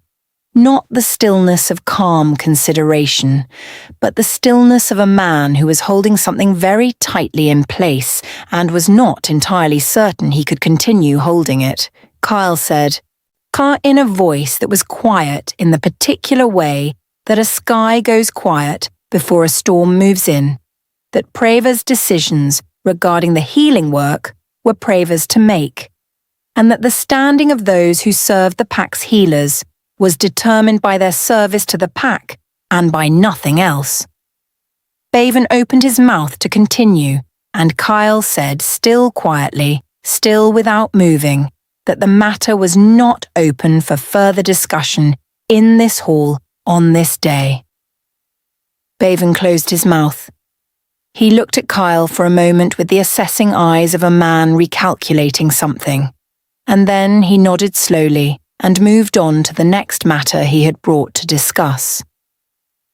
Not the stillness of calm consideration, but the stillness of a man who was holding something very tightly in place and was not entirely certain he could continue holding it. Kael said, in a voice that was quiet in the particular way that a sky goes quiet before a storm moves in, that Preva's decisions regarding the healing work were Preva's to make, and that the standing of those who served the pack's healers was determined by their service to the pack and by nothing else. Bavan opened his mouth to continue, and Kael said, still quietly, still without moving, that the matter was not open for further discussion in this hall on this day. Bavan closed his mouth. He looked at Kael for a moment with the assessing eyes of a man recalculating something, and then he nodded slowly and moved on to the next matter he had brought to discuss.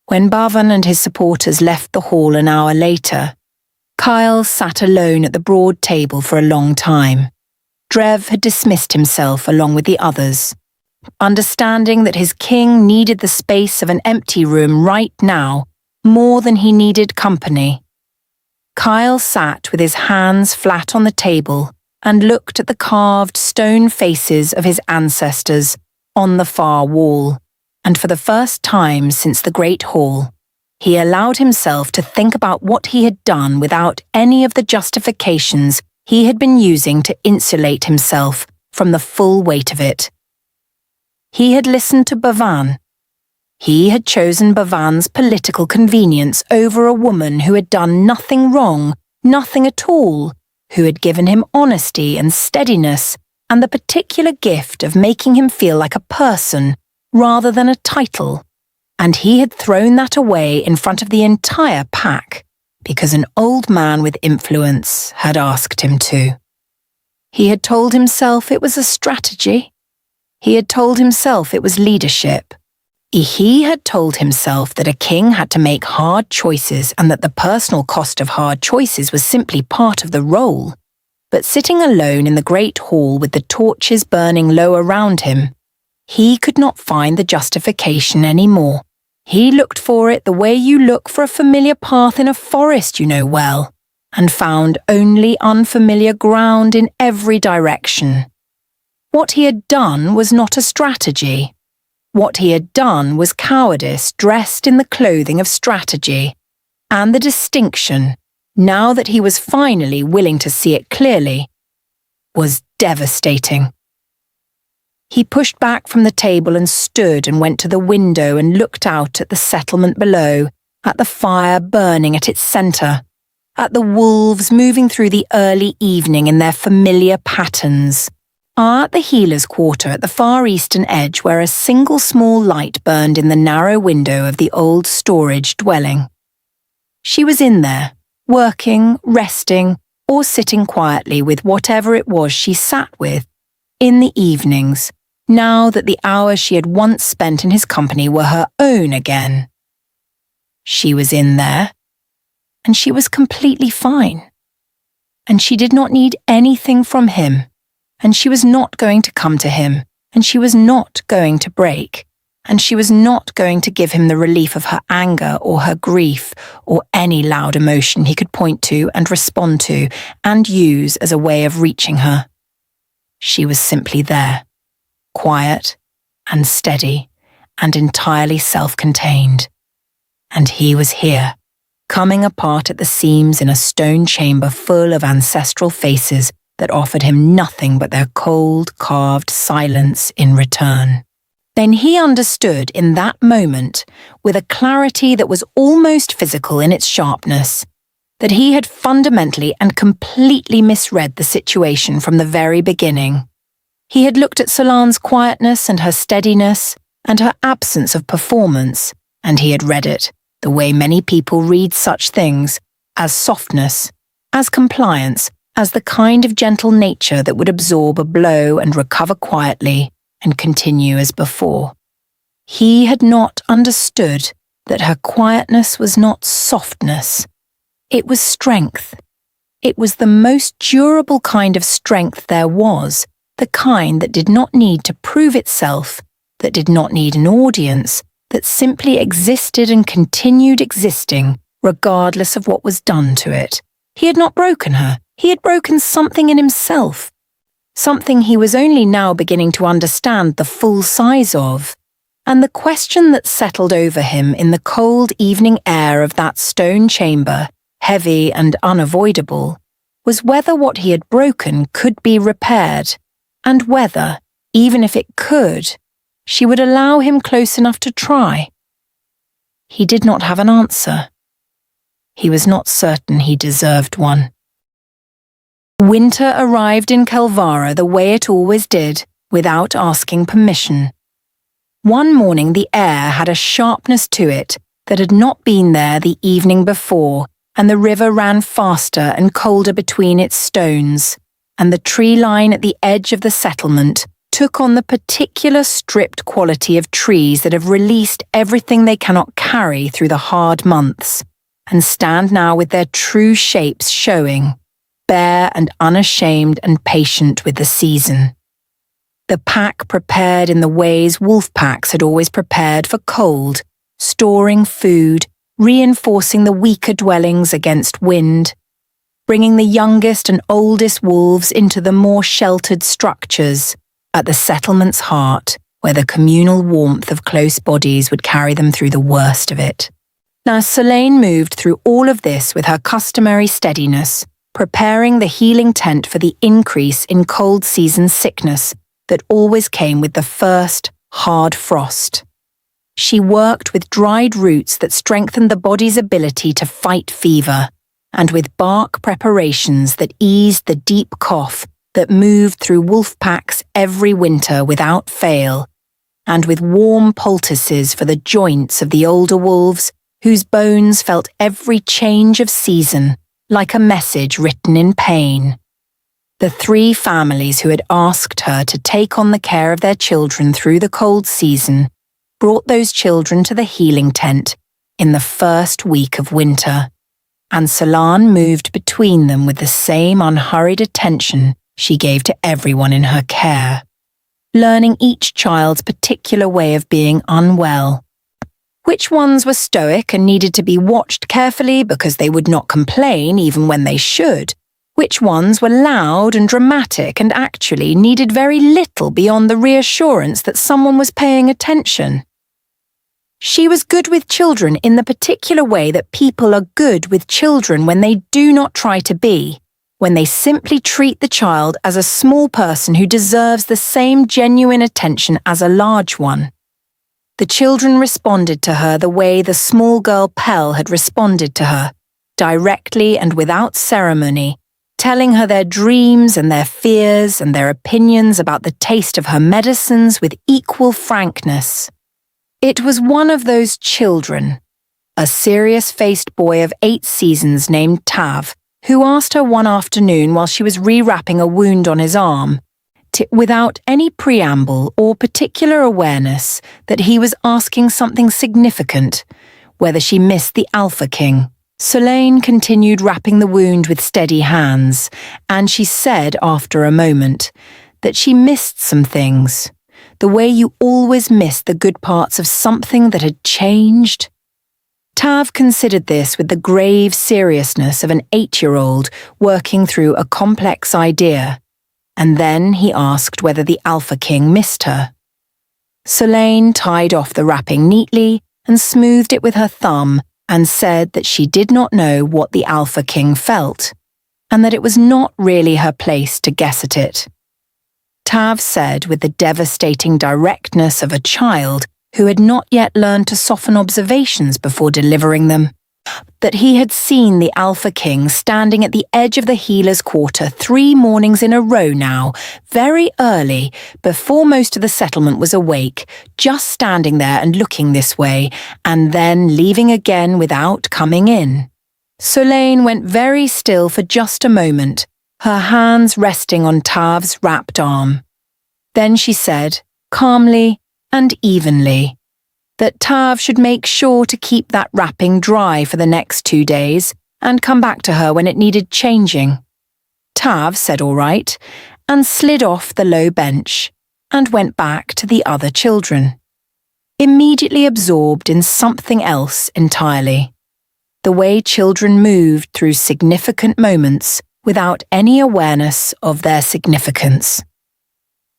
When Bavan and his supporters left the hall an hour later, Kael sat alone at the broad table for a long time. Drev had dismissed himself along with the others, understanding that his king needed the space of an empty room right now more than he needed company. Kael sat with his hands flat on the table and looked at the carved stone faces of his ancestors on the far wall, and for the first time since the Great Hall, he allowed himself to think about what he had done without any of the justifications he had been using to insulate himself from the full weight of it. He had listened to Bavan. He had chosen Bavan's political convenience over a woman who had done nothing wrong, nothing at all, who had given him honesty and steadiness and the particular gift of making him feel like a person rather than a title, and he had thrown that away in front of the entire pack because an old man with influence had asked him to. He had told himself it was a strategy. He had told himself it was leadership. He had told himself that a king had to make hard choices and that the personal cost of hard choices was simply part of the role. But sitting alone in the great hall with the torches burning low around him, he could not find the justification any more. He looked for it the way you look for a familiar path in a forest you know well, and found only unfamiliar ground in every direction. What he had done was not a strategy. What he had done was cowardice dressed in the clothing of strategy, and the distinction, now that he was finally willing to see it clearly, was devastating. He pushed back from the table and stood and went to the window and looked out at the settlement below, at the fire burning at its centre, at the wolves moving through the early evening in their familiar patterns, at the healer's quarter at the far eastern edge where a single small light burned in the narrow window of the old storage dwelling. She was in there, working, resting, or sitting quietly with whatever it was she sat with, in the evenings, now that the hours she had once spent in his company were her own again. She was in there, and she was completely fine. And she did not need anything from him, and she was not going to come to him, and she was not going to break, and she was not going to give him the relief of her anger or her grief or any loud emotion he could point to and respond to and use as a way of reaching her. She was simply there, quiet and steady and entirely self-contained. And he was here, coming apart at the seams in a stone chamber full of ancestral faces that offered him nothing but their cold, carved silence in return. Then he understood in that moment, with a clarity that was almost physical in its sharpness, that he had fundamentally and completely misread the situation from the very beginning. He had looked at Solane's quietness and her steadiness and her absence of performance, and he had read it, the way many people read such things, as softness, as compliance, as the kind of gentle nature that would absorb a blow and recover quietly and continue as before. He had not understood that her quietness was not softness. It was strength. It was the most durable kind of strength there was, the kind that did not need to prove itself, that did not need an audience, that simply existed and continued existing, regardless of what was done to it. He had not broken her. He had broken something in himself. Something he was only now beginning to understand the full size of. And the question that settled over him in the cold evening air of that stone chamber, heavy and unavoidable, was whether what he had broken could be repaired, and whether, even if it could, she would allow him close enough to try. He did not have an answer. He was not certain he deserved one. Winter arrived in Kelvara the way it always did, without asking permission. One morning the air had a sharpness to it that had not been there the evening before, and the river ran faster and colder between its stones, and the tree line at the edge of the settlement took on the particular stripped quality of trees that have released everything they cannot carry through the hard months, and stand now with their true shapes showing, bare and unashamed and patient with the season. The pack prepared in the ways wolf packs had always prepared for cold, storing food, reinforcing the weaker dwellings against wind, bringing the youngest and oldest wolves into the more sheltered structures at the settlement's heart, where the communal warmth of close bodies would carry them through the worst of it. Now Solane moved through all of this with her customary steadiness, preparing the healing tent for the increase in cold season sickness that always came with the first hard frost. She worked with dried roots that strengthened the body's ability to fight fever, and with bark preparations that eased the deep cough that moved through wolf packs every winter without fail, and with warm poultices for the joints of the older wolves whose bones felt every change of season like a message written in pain. The 3 families who had asked her to take on the care of their children through the cold season brought those children to the healing tent in the first week of winter, and Solane moved between them with the same unhurried attention she gave to everyone in her care, learning each child's particular way of being unwell, Which ones were stoic and needed to be watched carefully because they would not complain even when they should? Which ones were loud and dramatic and actually needed very little beyond the reassurance that someone was paying attention? She was good with children in the particular way that people are good with children when they do not try to be, when they simply treat the child as a small person who deserves the same genuine attention as a large one. The children responded to her the way the small girl Kael had responded to her, directly and without ceremony, telling her their dreams and their fears and their opinions about the taste of her medicines with equal frankness. It was one of those children, a serious-faced boy of 8 seasons named Tav, who asked her one afternoon while she was rewrapping a wound on his arm, without any preamble or particular awareness that he was asking something significant, whether she missed the Alpha King. Solane continued wrapping the wound with steady hands, and she said after a moment that she missed some things, the way you always miss the good parts of something that had changed. Tav considered this with the grave seriousness of an 8-year-old working through a complex idea, and then he asked whether the Alpha King missed her. Solane tied off the wrapping neatly and smoothed it with her thumb and said that she did not know what the Alpha King felt, and that it was not really her place to guess at it. Tav said with the devastating directness of a child who had not yet learned to soften observations before delivering them, that he had seen the Alpha King standing at the edge of the healer's quarter 3 mornings in a row now, very early, before most of the settlement was awake, just standing there and looking this way, and then leaving again without coming in. Solane went very still for just a moment, her hands resting on Tav's wrapped arm. Then she said, calmly and evenly, that Tav should make sure to keep that wrapping dry for the next 2 days and come back to her when it needed changing. Tav said all right and slid off the low bench and went back to the other children, immediately absorbed in something else entirely, the way children moved through significant moments without any awareness of their significance.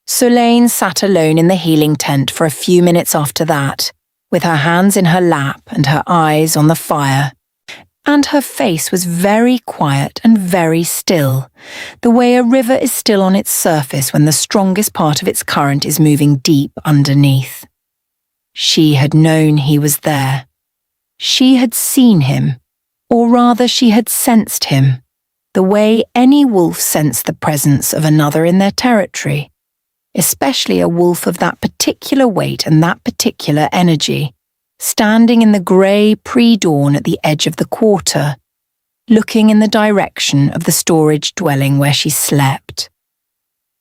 Solane sat alone in the healing tent for a few minutes after that, with her hands in her lap and her eyes on the fire, and her face was very quiet and very still, the way a river is still on its surface when the strongest part of its current is moving deep underneath. She had known he was there. She had seen him, or rather she had sensed him, the way any wolf sensed the presence of another in their territory, especially a wolf of that particular weight and that particular energy, standing in the grey pre-dawn at the edge of the quarter, looking in the direction of the storage dwelling where she slept.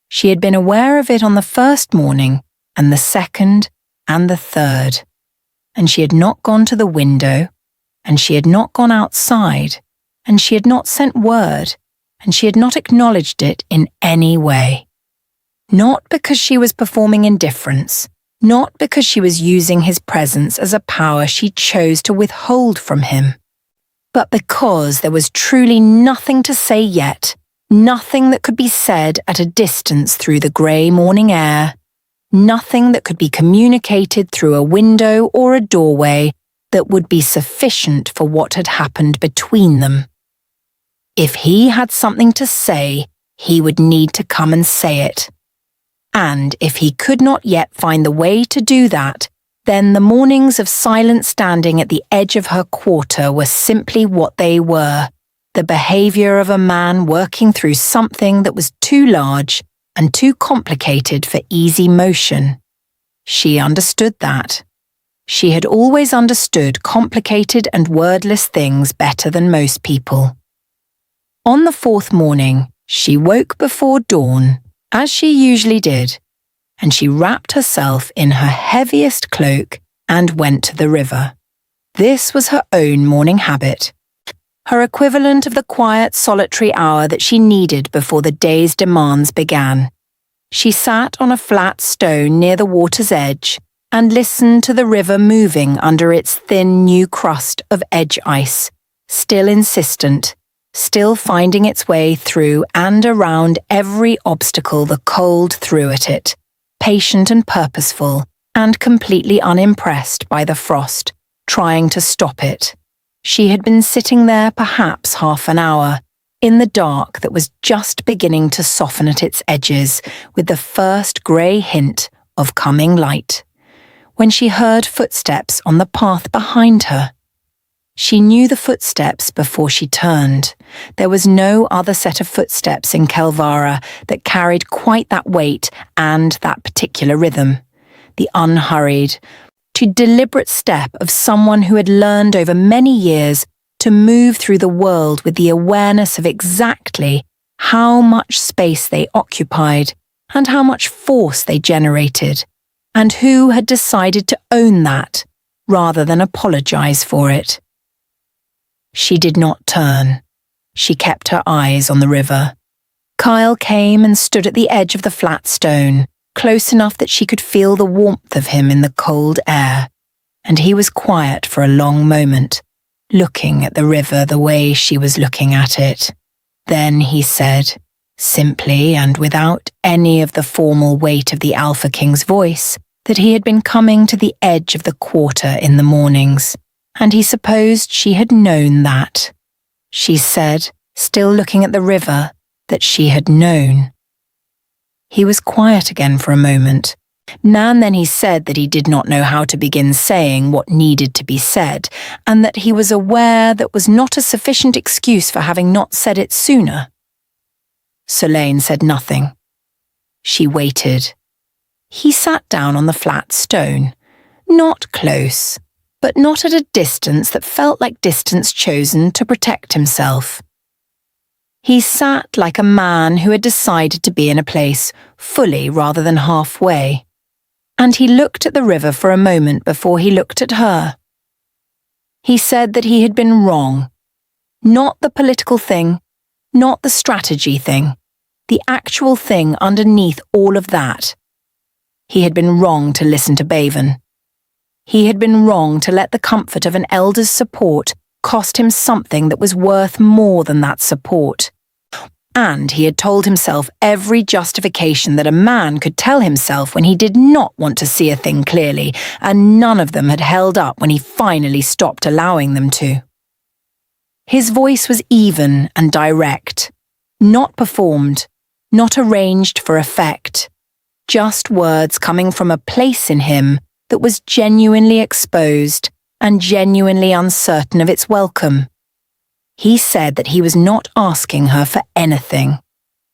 She had been aware of it on the first morning, and the second, and the third, and she had not gone to the window, and she had not gone outside, and she had not sent word, and she had not acknowledged it in any way. Not because she was performing indifference, not because she was using his presence as a power she chose to withhold from him, but because there was truly nothing to say yet, nothing that could be said at a distance through the grey morning air, nothing that could be communicated through a window or a doorway that would be sufficient for what had happened between them. If he had something to say, he would need to come and say it. And if he could not yet find the way to do that, then the mornings of silent standing at the edge of her quarter were simply what they were, the behaviour of a man working through something that was too large and too complicated for easy motion. She understood that. She had always understood complicated and wordless things better than most people. On the 4th morning, she woke before dawn, as she usually did, and she wrapped herself in her heaviest cloak and went to the river. This was her own morning habit, her equivalent of the quiet, solitary hour that she needed before the day's demands began. She sat on a flat stone near the water's edge and listened to the river moving under its thin new crust of edge ice, still insistent, still finding its way through and around every obstacle the cold threw at it, patient and purposeful, and completely unimpressed by the frost, trying to stop it. She had been sitting there perhaps half an hour, in the dark that was just beginning to soften at its edges with the first grey hint of coming light, when she heard footsteps on the path behind her. She knew the footsteps before she turned. There was no other set of footsteps in Kelvara that carried quite that weight and that particular rhythm. The unhurried, too deliberate step of someone who had learned over many years to move through the world with the awareness of exactly how much space they occupied and how much force they generated, and who had decided to own that rather than apologize for it. She did not turn. She kept her eyes on the river. Kael came and stood at the edge of the flat stone, close enough that she could feel the warmth of him in the cold air, and he was quiet for a long moment, looking at the river the way she was looking at it. Then he said, simply and without any of the formal weight of the Alpha King's voice, that he had been coming to the edge of the quarter in the mornings, and he supposed she had known that. She said, still looking at the river, that she had known. He was quiet again for a moment, and then he said that he did not know how to begin saying what needed to be said, and that he was aware that was not a sufficient excuse for having not said it sooner. Solane said nothing. She waited. He sat down on the flat stone, not close, but not at a distance that felt like distance chosen to protect himself. He sat like a man who had decided to be in a place fully rather than halfway, and he looked at the river for a moment before he looked at her. He said that he had been wrong. Not the political thing, not the strategy thing, the actual thing underneath all of that. He had been wrong to listen to Baven. He had been wrong to let the comfort of an elder's support cost him something that was worth more than that support. And he had told himself every justification that a man could tell himself when he did not want to see a thing clearly, and none of them had held up when he finally stopped allowing them to. His voice was even and direct, not performed, not arranged for effect, just words coming from a place in him that was genuinely exposed and genuinely uncertain of its welcome. He said that he was not asking her for anything.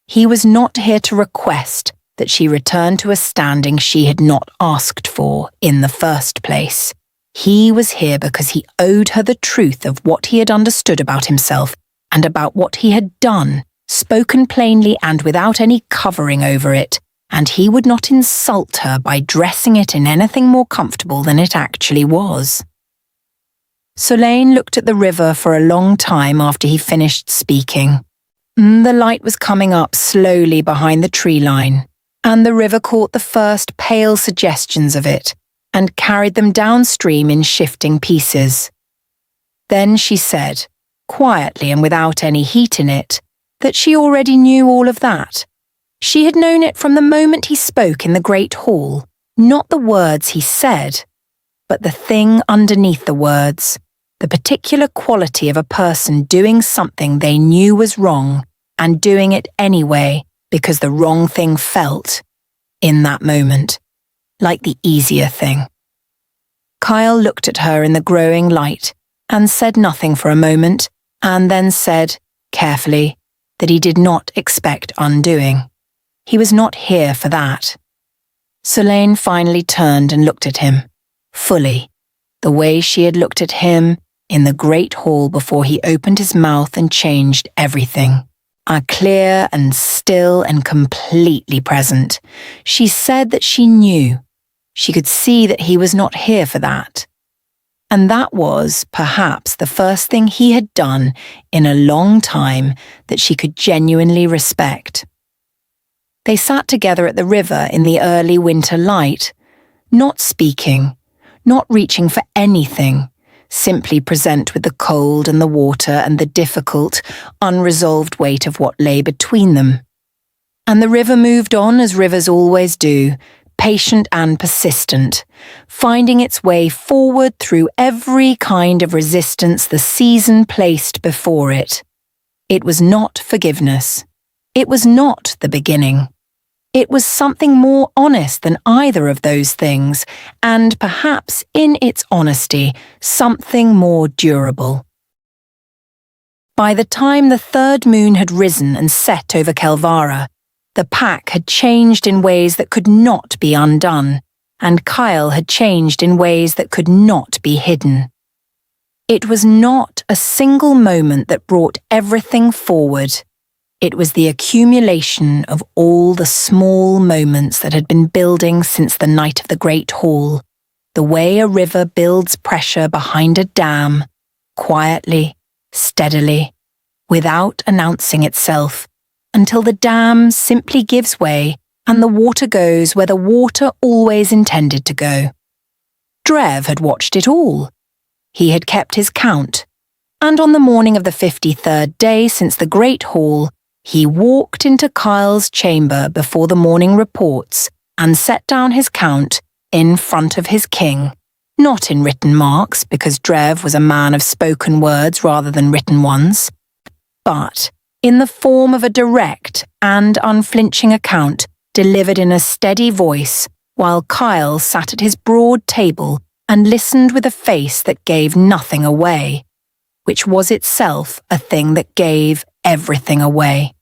He was not here to request that she return to a standing she had not asked for in the first place. He was here because he owed her the truth of what he had understood about himself and about what he had done, spoken plainly and without any covering over it, and he would not insult her by dressing it in anything more comfortable than it actually was. Solane looked at the river for a long time after he finished speaking. The light was coming up slowly behind the tree line, and the river caught the first pale suggestions of it and carried them downstream in shifting pieces. Then she said, quietly and without any heat in it, that she already knew all of that. She had known it from the moment he spoke in the great hall, not the words he said, but the thing underneath the words, the particular quality of a person doing something they knew was wrong and doing it anyway because the wrong thing felt, in that moment, like the easier thing. Kael looked at her in the growing light and said nothing for a moment, and then said, carefully, that he did not expect undoing. He was not here for that. Solane finally turned and looked at him, fully, the way she had looked at him in the great hall before he opened his mouth and changed everything. Clear and still and completely present. She said that she knew. She could see that he was not here for that. And that was, perhaps, the first thing he had done in a long time that she could genuinely respect. They sat together at the river in the early winter light, not speaking, not reaching for anything, simply present with the cold and the water and the difficult, unresolved weight of what lay between them. And the river moved on as rivers always do, patient and persistent, finding its way forward through every kind of resistance the season placed before it. It was not forgiveness. It was not the beginning. It was something more honest than either of those things, and perhaps in its honesty, something more durable. By the time the third moon had risen and set over Kelvara, the pack had changed in ways that could not be undone, and Kael had changed in ways that could not be hidden. It was not a single moment that brought everything forward. It was the accumulation of all the small moments that had been building since the night of the Great Hall, the way a river builds pressure behind a dam, quietly, steadily, without announcing itself, until the dam simply gives way and the water goes where the water always intended to go. Drev had watched it all. He had kept his count, and on the morning of the 53rd day since the Great Hall, he walked into Kael's chamber before the morning reports and set down his count in front of his king, not in written marks because Drev was a man of spoken words rather than written ones, but in the form of a direct and unflinching account delivered in a steady voice while Kael sat at his broad table and listened with a face that gave nothing away, which was itself a thing that gave everything away.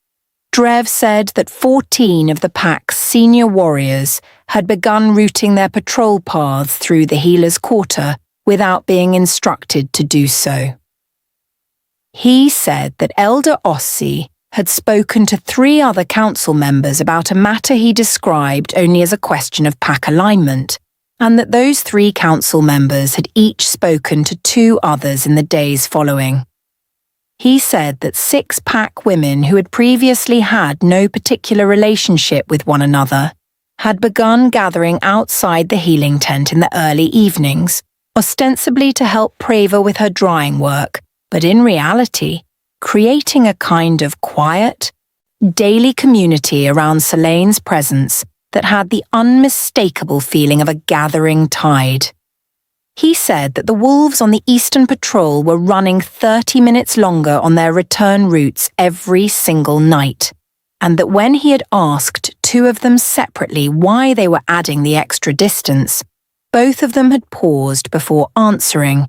Drev said that 14 of the pack's senior warriors had begun routing their patrol paths through the Healer's Quarter without being instructed to do so. He said that Elder Ossi had spoken to 3 other council members about a matter he described only as a question of pack alignment, and that those 3 council members had each spoken to 2 others in the days following. He said that 6 pack women who had previously had no particular relationship with one another had begun gathering outside the healing tent in the early evenings, ostensibly to help Preva with her drying work, but in reality, creating a kind of quiet, daily community around Solane's presence that had the unmistakable feeling of a gathering tide. He said that the wolves on the Eastern Patrol were running 30 minutes longer on their return routes every single night, and that when he had asked 2 of them separately why they were adding the extra distance, both of them had paused before answering,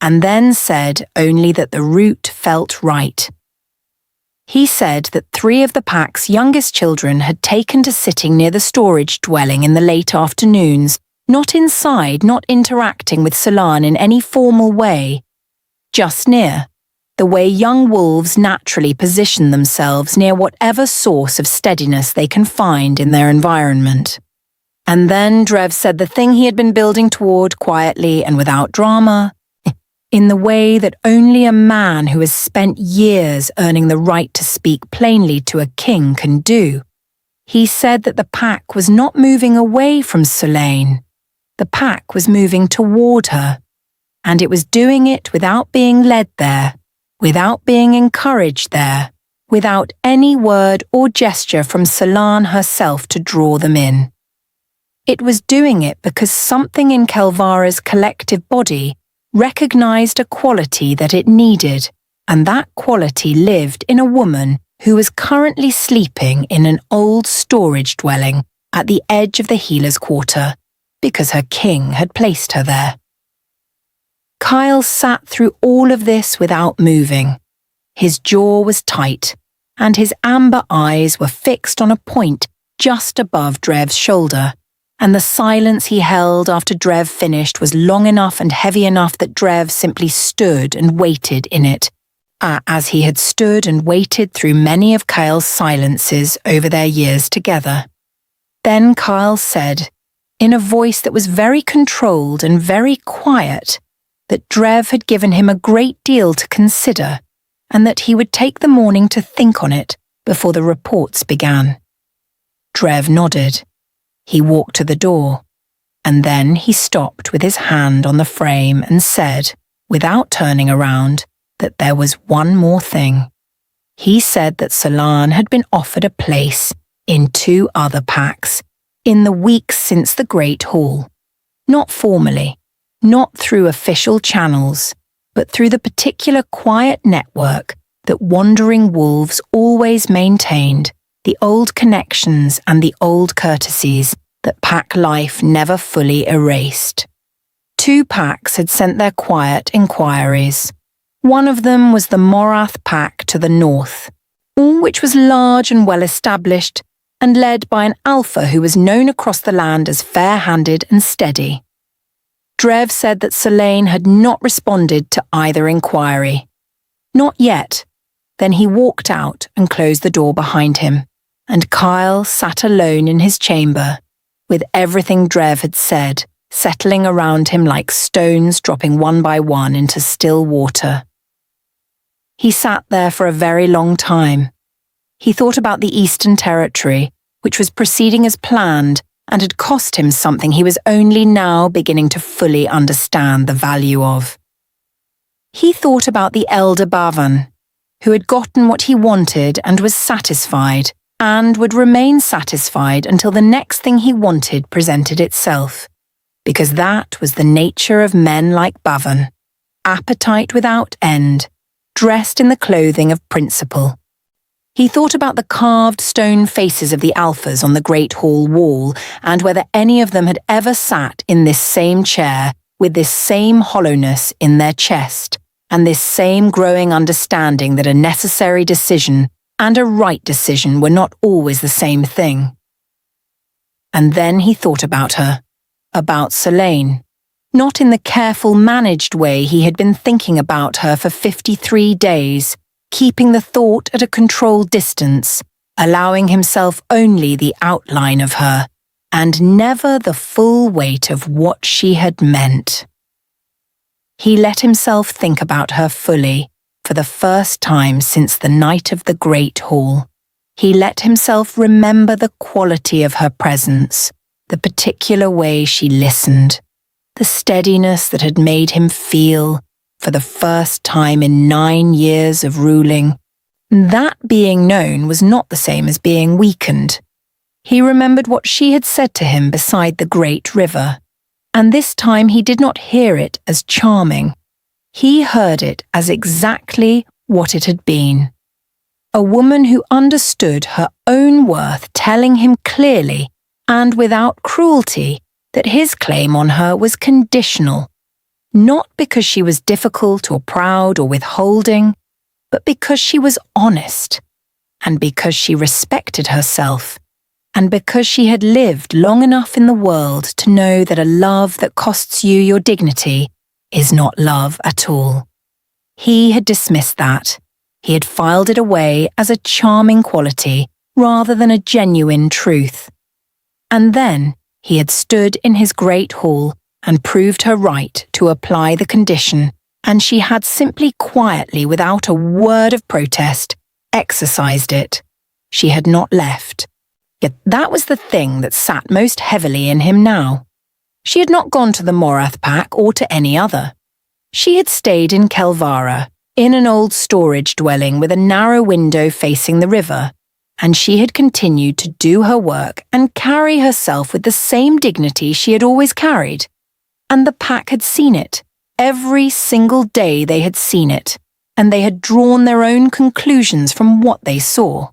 and then said only that the route felt right. He said that 3 of the pack's youngest children had taken to sitting near the storage dwelling in the late afternoons, not inside, not interacting with Solane in any formal way, just near, the way young wolves naturally position themselves near whatever source of steadiness they can find in their environment. And then Drev said the thing he had been building toward quietly and without drama, in the way that only a man who has spent years earning the right to speak plainly to a king can do. He said that the pack was not moving away from Solane. The pack was moving toward her, and it was doing it without being led there, without being encouraged there, without any word or gesture from Solane herself to draw them in. It was doing it because something in Kelvara's collective body recognized a quality that it needed, and that quality lived in a woman who was currently sleeping in an old storage dwelling at the edge of the Healer's Quarter, because her king had placed her there. Kael sat through all of this without moving. His jaw was tight, and his amber eyes were fixed on a point just above Drev's shoulder, and the silence he held after Drev finished was long enough and heavy enough that Drev simply stood and waited in it, as he had stood and waited through many of Kael's silences over their years together. Then Kael said, in a voice that was very controlled and very quiet, that Drev had given him a great deal to consider, and that he would take the morning to think on it before the reports began. Drev nodded. He walked to the door. and then he stopped with his hand on the frame and said, without turning around, that there was one more thing. He said that Solane had been offered a place in 2 other packs in the weeks since the Great Hall. Not formally, not through official channels, but through the particular quiet network that wandering wolves always maintained, the old connections and the old courtesies that pack life never fully erased. 2 packs had sent their quiet inquiries. One of them was the Morath pack to the north, which was large and well established, and led by an alpha who was known across the land as fair-handed and steady. Drev said that Solane had not responded to either inquiry. Not yet. Then he walked out and closed the door behind him, and Kael sat alone in his chamber, with everything Drev had said settling around him like stones dropping one by one into still water. He sat there for a very long time. He thought about the Eastern Territory, which was proceeding as planned and had cost him something he was only now beginning to fully understand the value of. He thought about the elder Bavan, who had gotten what he wanted and was satisfied, and would remain satisfied until the next thing he wanted presented itself, because that was the nature of men like Bavan, appetite without end, dressed in the clothing of principle. He thought about the carved stone faces of the alphas on the Great Hall wall, and whether any of them had ever sat in this same chair with this same hollowness in their chest, and this same growing understanding that a necessary decision and a right decision were not always the same thing. And then he thought about her, about Solane, not in the careful, managed way he had been thinking about her for 53 days, keeping the thought at a controlled distance, allowing himself only the outline of her, and never the full weight of what she had meant. He let himself think about her fully, for the first time since the night of the Great Hall. He let himself remember the quality of her presence, the particular way she listened, the steadiness that had made him feel, for the first time in 9 years of ruling, that being known was not the same as being weakened. He remembered what she had said to him beside the great river, and this time he did not hear it as charming. He heard it as exactly what it had been. A woman who understood her own worth telling him clearly and without cruelty that his claim on her was conditional, not because she was difficult or proud or withholding, but because she was honest, and because she respected herself, and because she had lived long enough in the world to know that a love that costs you your dignity is not love at all. He had dismissed that. He had filed it away as a charming quality rather than a genuine truth. And then he had stood in his great hall and proved her right to apply the condition, and she had simply quietly, without a word of protest, exercised it. She had not left. Yet that was the thing that sat most heavily in him now. She had not gone to the Morath pack or to any other. She had stayed in Kelvara, in an old storage dwelling with a narrow window facing the river, and she had continued to do her work and carry herself with the same dignity she had always carried. And the pack had seen it. Every single day they had seen it, and they had drawn their own conclusions from what they saw.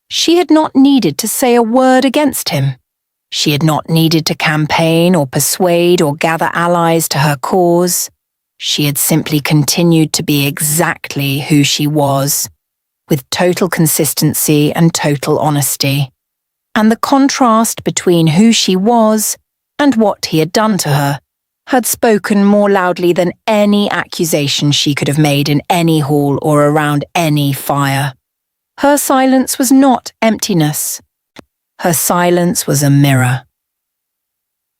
She had not needed to say a word against him. She had not needed to campaign or persuade or gather allies to her cause. She had simply continued to be exactly who she was, with total consistency and total honesty. And the contrast between who she was and what he had done to her had spoken more loudly than any accusation she could have made in any hall or around any fire. Her silence was not emptiness. Her silence was a mirror.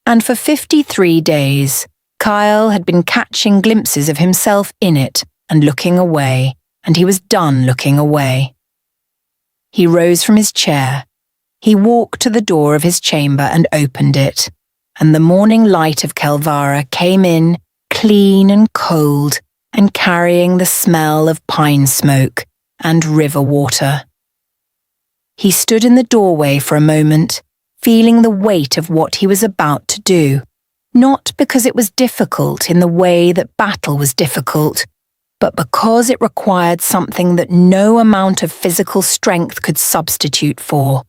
And for 53 days, Kael had been catching glimpses of himself in it and looking away, and he was done looking away. He rose from his chair. He walked to the door of his chamber and opened it, and the morning light of Kelvara came in, clean and cold, and carrying the smell of pine smoke and river water. He stood in the doorway for a moment, feeling the weight of what he was about to do, not because it was difficult in the way that battle was difficult, but because it required something that no amount of physical strength could substitute for.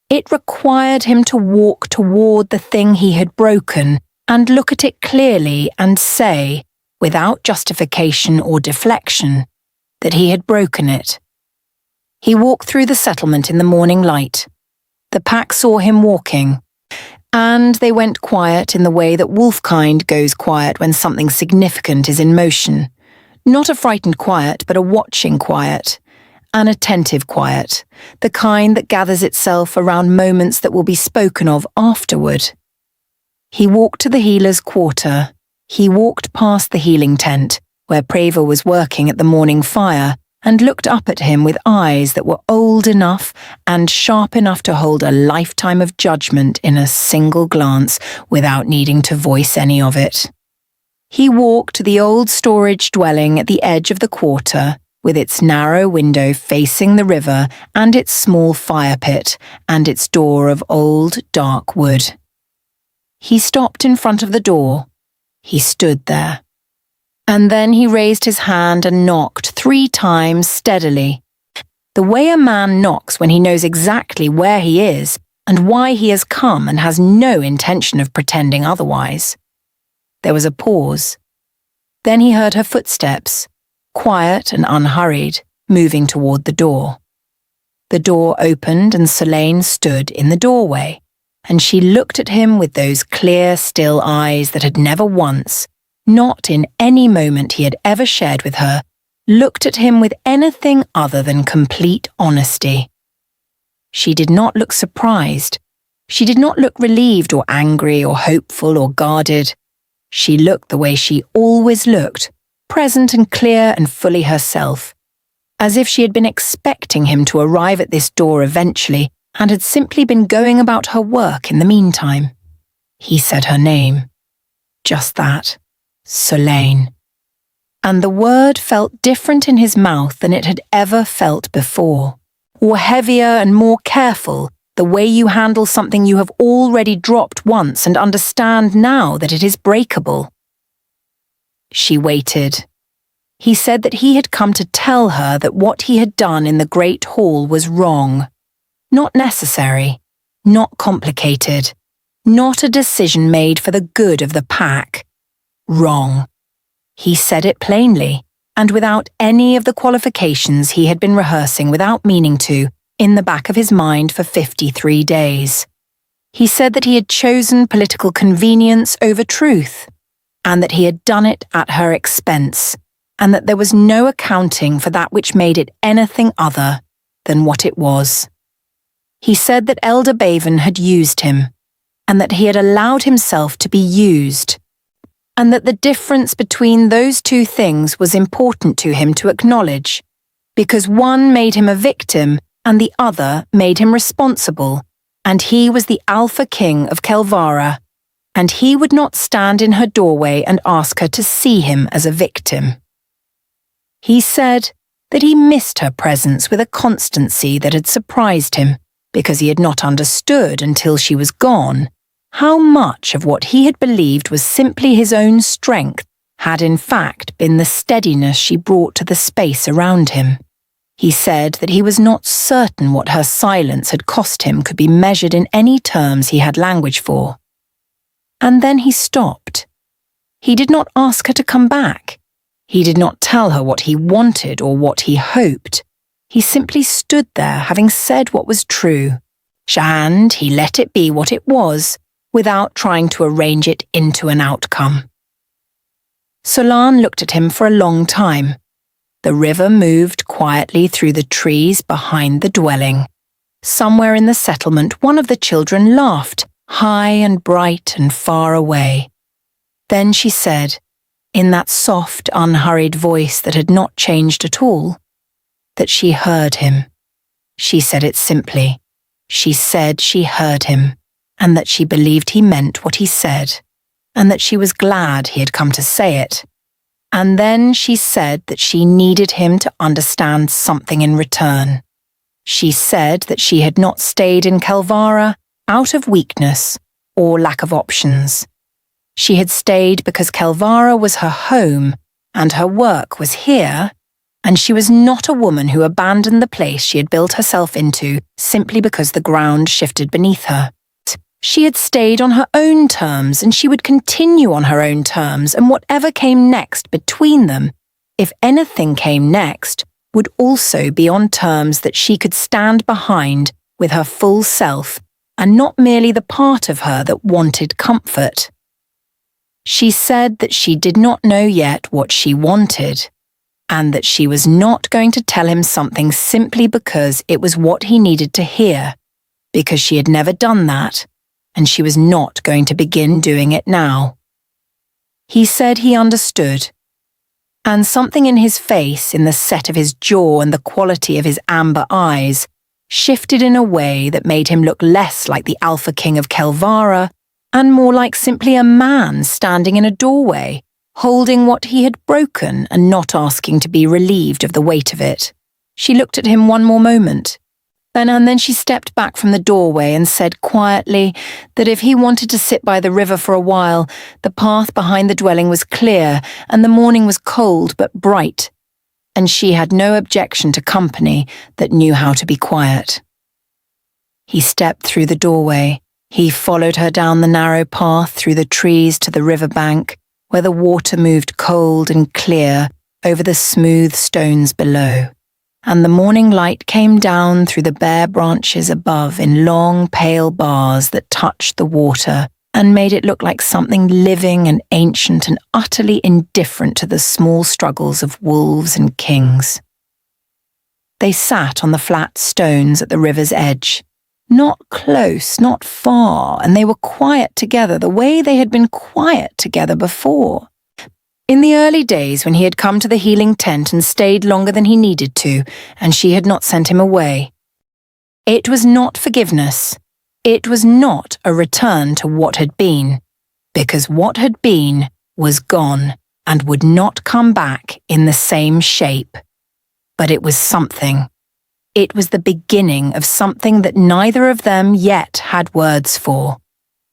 It required him to walk toward the thing he had broken and look at it clearly and say, without justification or deflection, that he had broken it. He walked through the settlement in the morning light. The pack saw him walking, and they went quiet in the way that wolfkind goes quiet when something significant is in motion. Not a frightened quiet, but a watching quiet, an attentive quiet, the kind that gathers itself around moments that will be spoken of afterward. He walked to the healer's quarter. He walked past the healing tent, where Preva was working at the morning fire, and looked up at him with eyes that were old enough and sharp enough to hold a lifetime of judgment in a single glance without needing to voice any of it. He walked to the old storage dwelling at the edge of the quarter, with its narrow window facing the river and its small fire pit and its door of old, dark wood. He stopped in front of the door. He stood there. And then he raised his hand and knocked 3 times steadily, the way a man knocks when he knows exactly where he is and why he has come and has no intention of pretending otherwise. There was a pause. Then he heard her footsteps, quiet and unhurried, moving toward the door. The door opened and Solane stood in the doorway, and she looked at him with those clear, still eyes that had never once, not in any moment he had ever shared with her, looked at him with anything other than complete honesty. She did not look surprised. She did not look relieved or angry or hopeful or guarded. She looked the way she always looked, present and clear and fully herself, as if she had been expecting him to arrive at this door eventually and had simply been going about her work in the meantime. He said her name. Just that. Solane. And the word felt different in his mouth than it had ever felt before, or heavier and more careful, the way you handle something you have already dropped once and understand now that it is breakable. She waited. He said that he had come to tell her that what he had done in the Great Hall was wrong, not necessary, not complicated, not a decision made for the good of the pack. Wrong. He said it plainly, and without any of the qualifications he had been rehearsing without meaning to, in the back of his mind for 53 days. He said that he had chosen political convenience over truth, and that he had done it at her expense, and that there was no accounting for that which made it anything other than what it was. He said that Elder Baven had used him, and that he had allowed himself to be used, and that the difference between those 2 things was important to him to acknowledge, because one made him a victim and the other made him responsible, and he was the Alpha King of Kelvara, and he would not stand in her doorway and ask her to see him as a victim. He said that he missed her presence with a constancy that had surprised him, because he had not understood until she was gone how much of what he had believed was simply his own strength had in fact been the steadiness she brought to the space around him. He said that he was not certain what her silence had cost him could be measured in any terms he had language for. And then he stopped. He did not ask her to come back. He did not tell her what he wanted or what he hoped. He simply stood there, having said what was true, and he let it be what it was, without trying to arrange it into an outcome. Solane looked at him for a long time. The river moved quietly through the trees behind the dwelling. Somewhere in the settlement, one of the children laughed, high and bright and far away. Then she said, in that soft, unhurried voice that had not changed at all, that she heard him. She said it simply. She said she heard him, and that she believed he meant what he said, and that she was glad he had come to say it. And then she said that she needed him to understand something in return. She said that she had not stayed in Kelvara out of weakness or lack of options. She had stayed because Kelvara was her home and her work was here, and she was not a woman who abandoned the place she had built herself into simply because the ground shifted beneath her. She had stayed on her own terms, and she would continue on her own terms, and whatever came next between them, if anything came next, would also be on terms that she could stand behind with her full self, and not merely the part of her that wanted comfort. She said that she did not know yet what she wanted, and that she was not going to tell him something simply because it was what he needed to hear, because she had never done that, and she was not going to begin doing it now. He said he understood, and something in his face, in the set of his jaw and the quality of his amber eyes, shifted in a way that made him look less like the Alpha King of Kelvara and more like simply a man standing in a doorway, holding what he had broken and not asking to be relieved of the weight of it. She looked at him one more moment. And then she stepped back from the doorway and said quietly that if he wanted to sit by the river for a while, the path behind the dwelling was clear and the morning was cold but bright, and she had no objection to company that knew how to be quiet. He stepped through the doorway. He followed her down the narrow path through the trees to the river bank, where the water moved cold and clear over the smooth stones below, and the morning light came down through the bare branches above in long, pale bars that touched the water and made it look like something living and ancient and utterly indifferent to the small struggles of wolves and kings. They sat on the flat stones at the river's edge, not close, not far, and they were quiet together the way they had been quiet together before. In the early days when he had come to the healing tent and stayed longer than he needed to, and she had not sent him away. It was not forgiveness. It was not a return to what had been, because what had been was gone and would not come back in the same shape. But it was something. It was the beginning of something that neither of them yet had words for,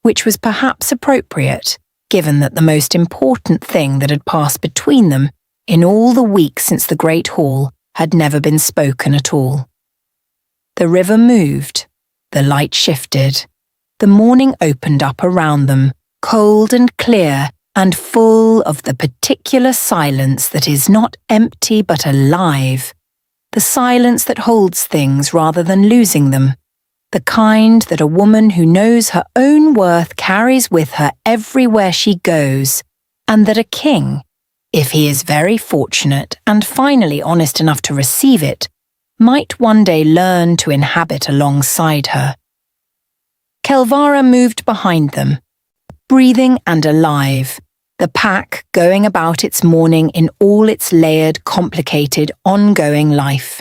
which was perhaps appropriate, given that the most important thing that had passed between them in all the weeks since the Great Hall had never been spoken at all. The river moved, the light shifted, the morning opened up around them, cold and clear and full of the particular silence that is not empty but alive, the silence that holds things rather than losing them, the kind that a woman who knows her own worth carries with her everywhere she goes, and that a king, if he is very fortunate and finally honest enough to receive it, might one day learn to inhabit alongside her. Kelvara moved behind them, breathing and alive, the pack going about its morning in all its layered, complicated, ongoing life.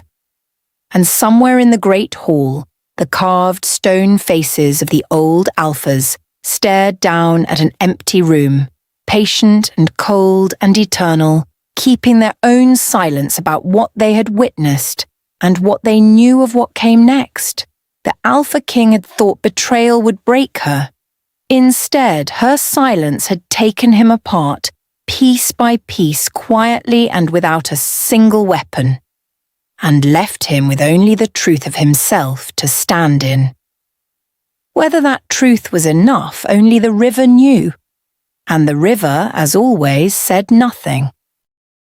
And somewhere in the great hall, the carved stone faces of the old alphas stared down at an empty room, patient and cold and eternal, keeping their own silence about what they had witnessed and what they knew of what came next. The Alpha King had thought betrayal would break her. Instead, her silence had taken him apart, piece by piece, quietly and without a single weapon, and left him with only the truth of himself to stand in. Whether that truth was enough, only the river knew, and the river, as always, said nothing.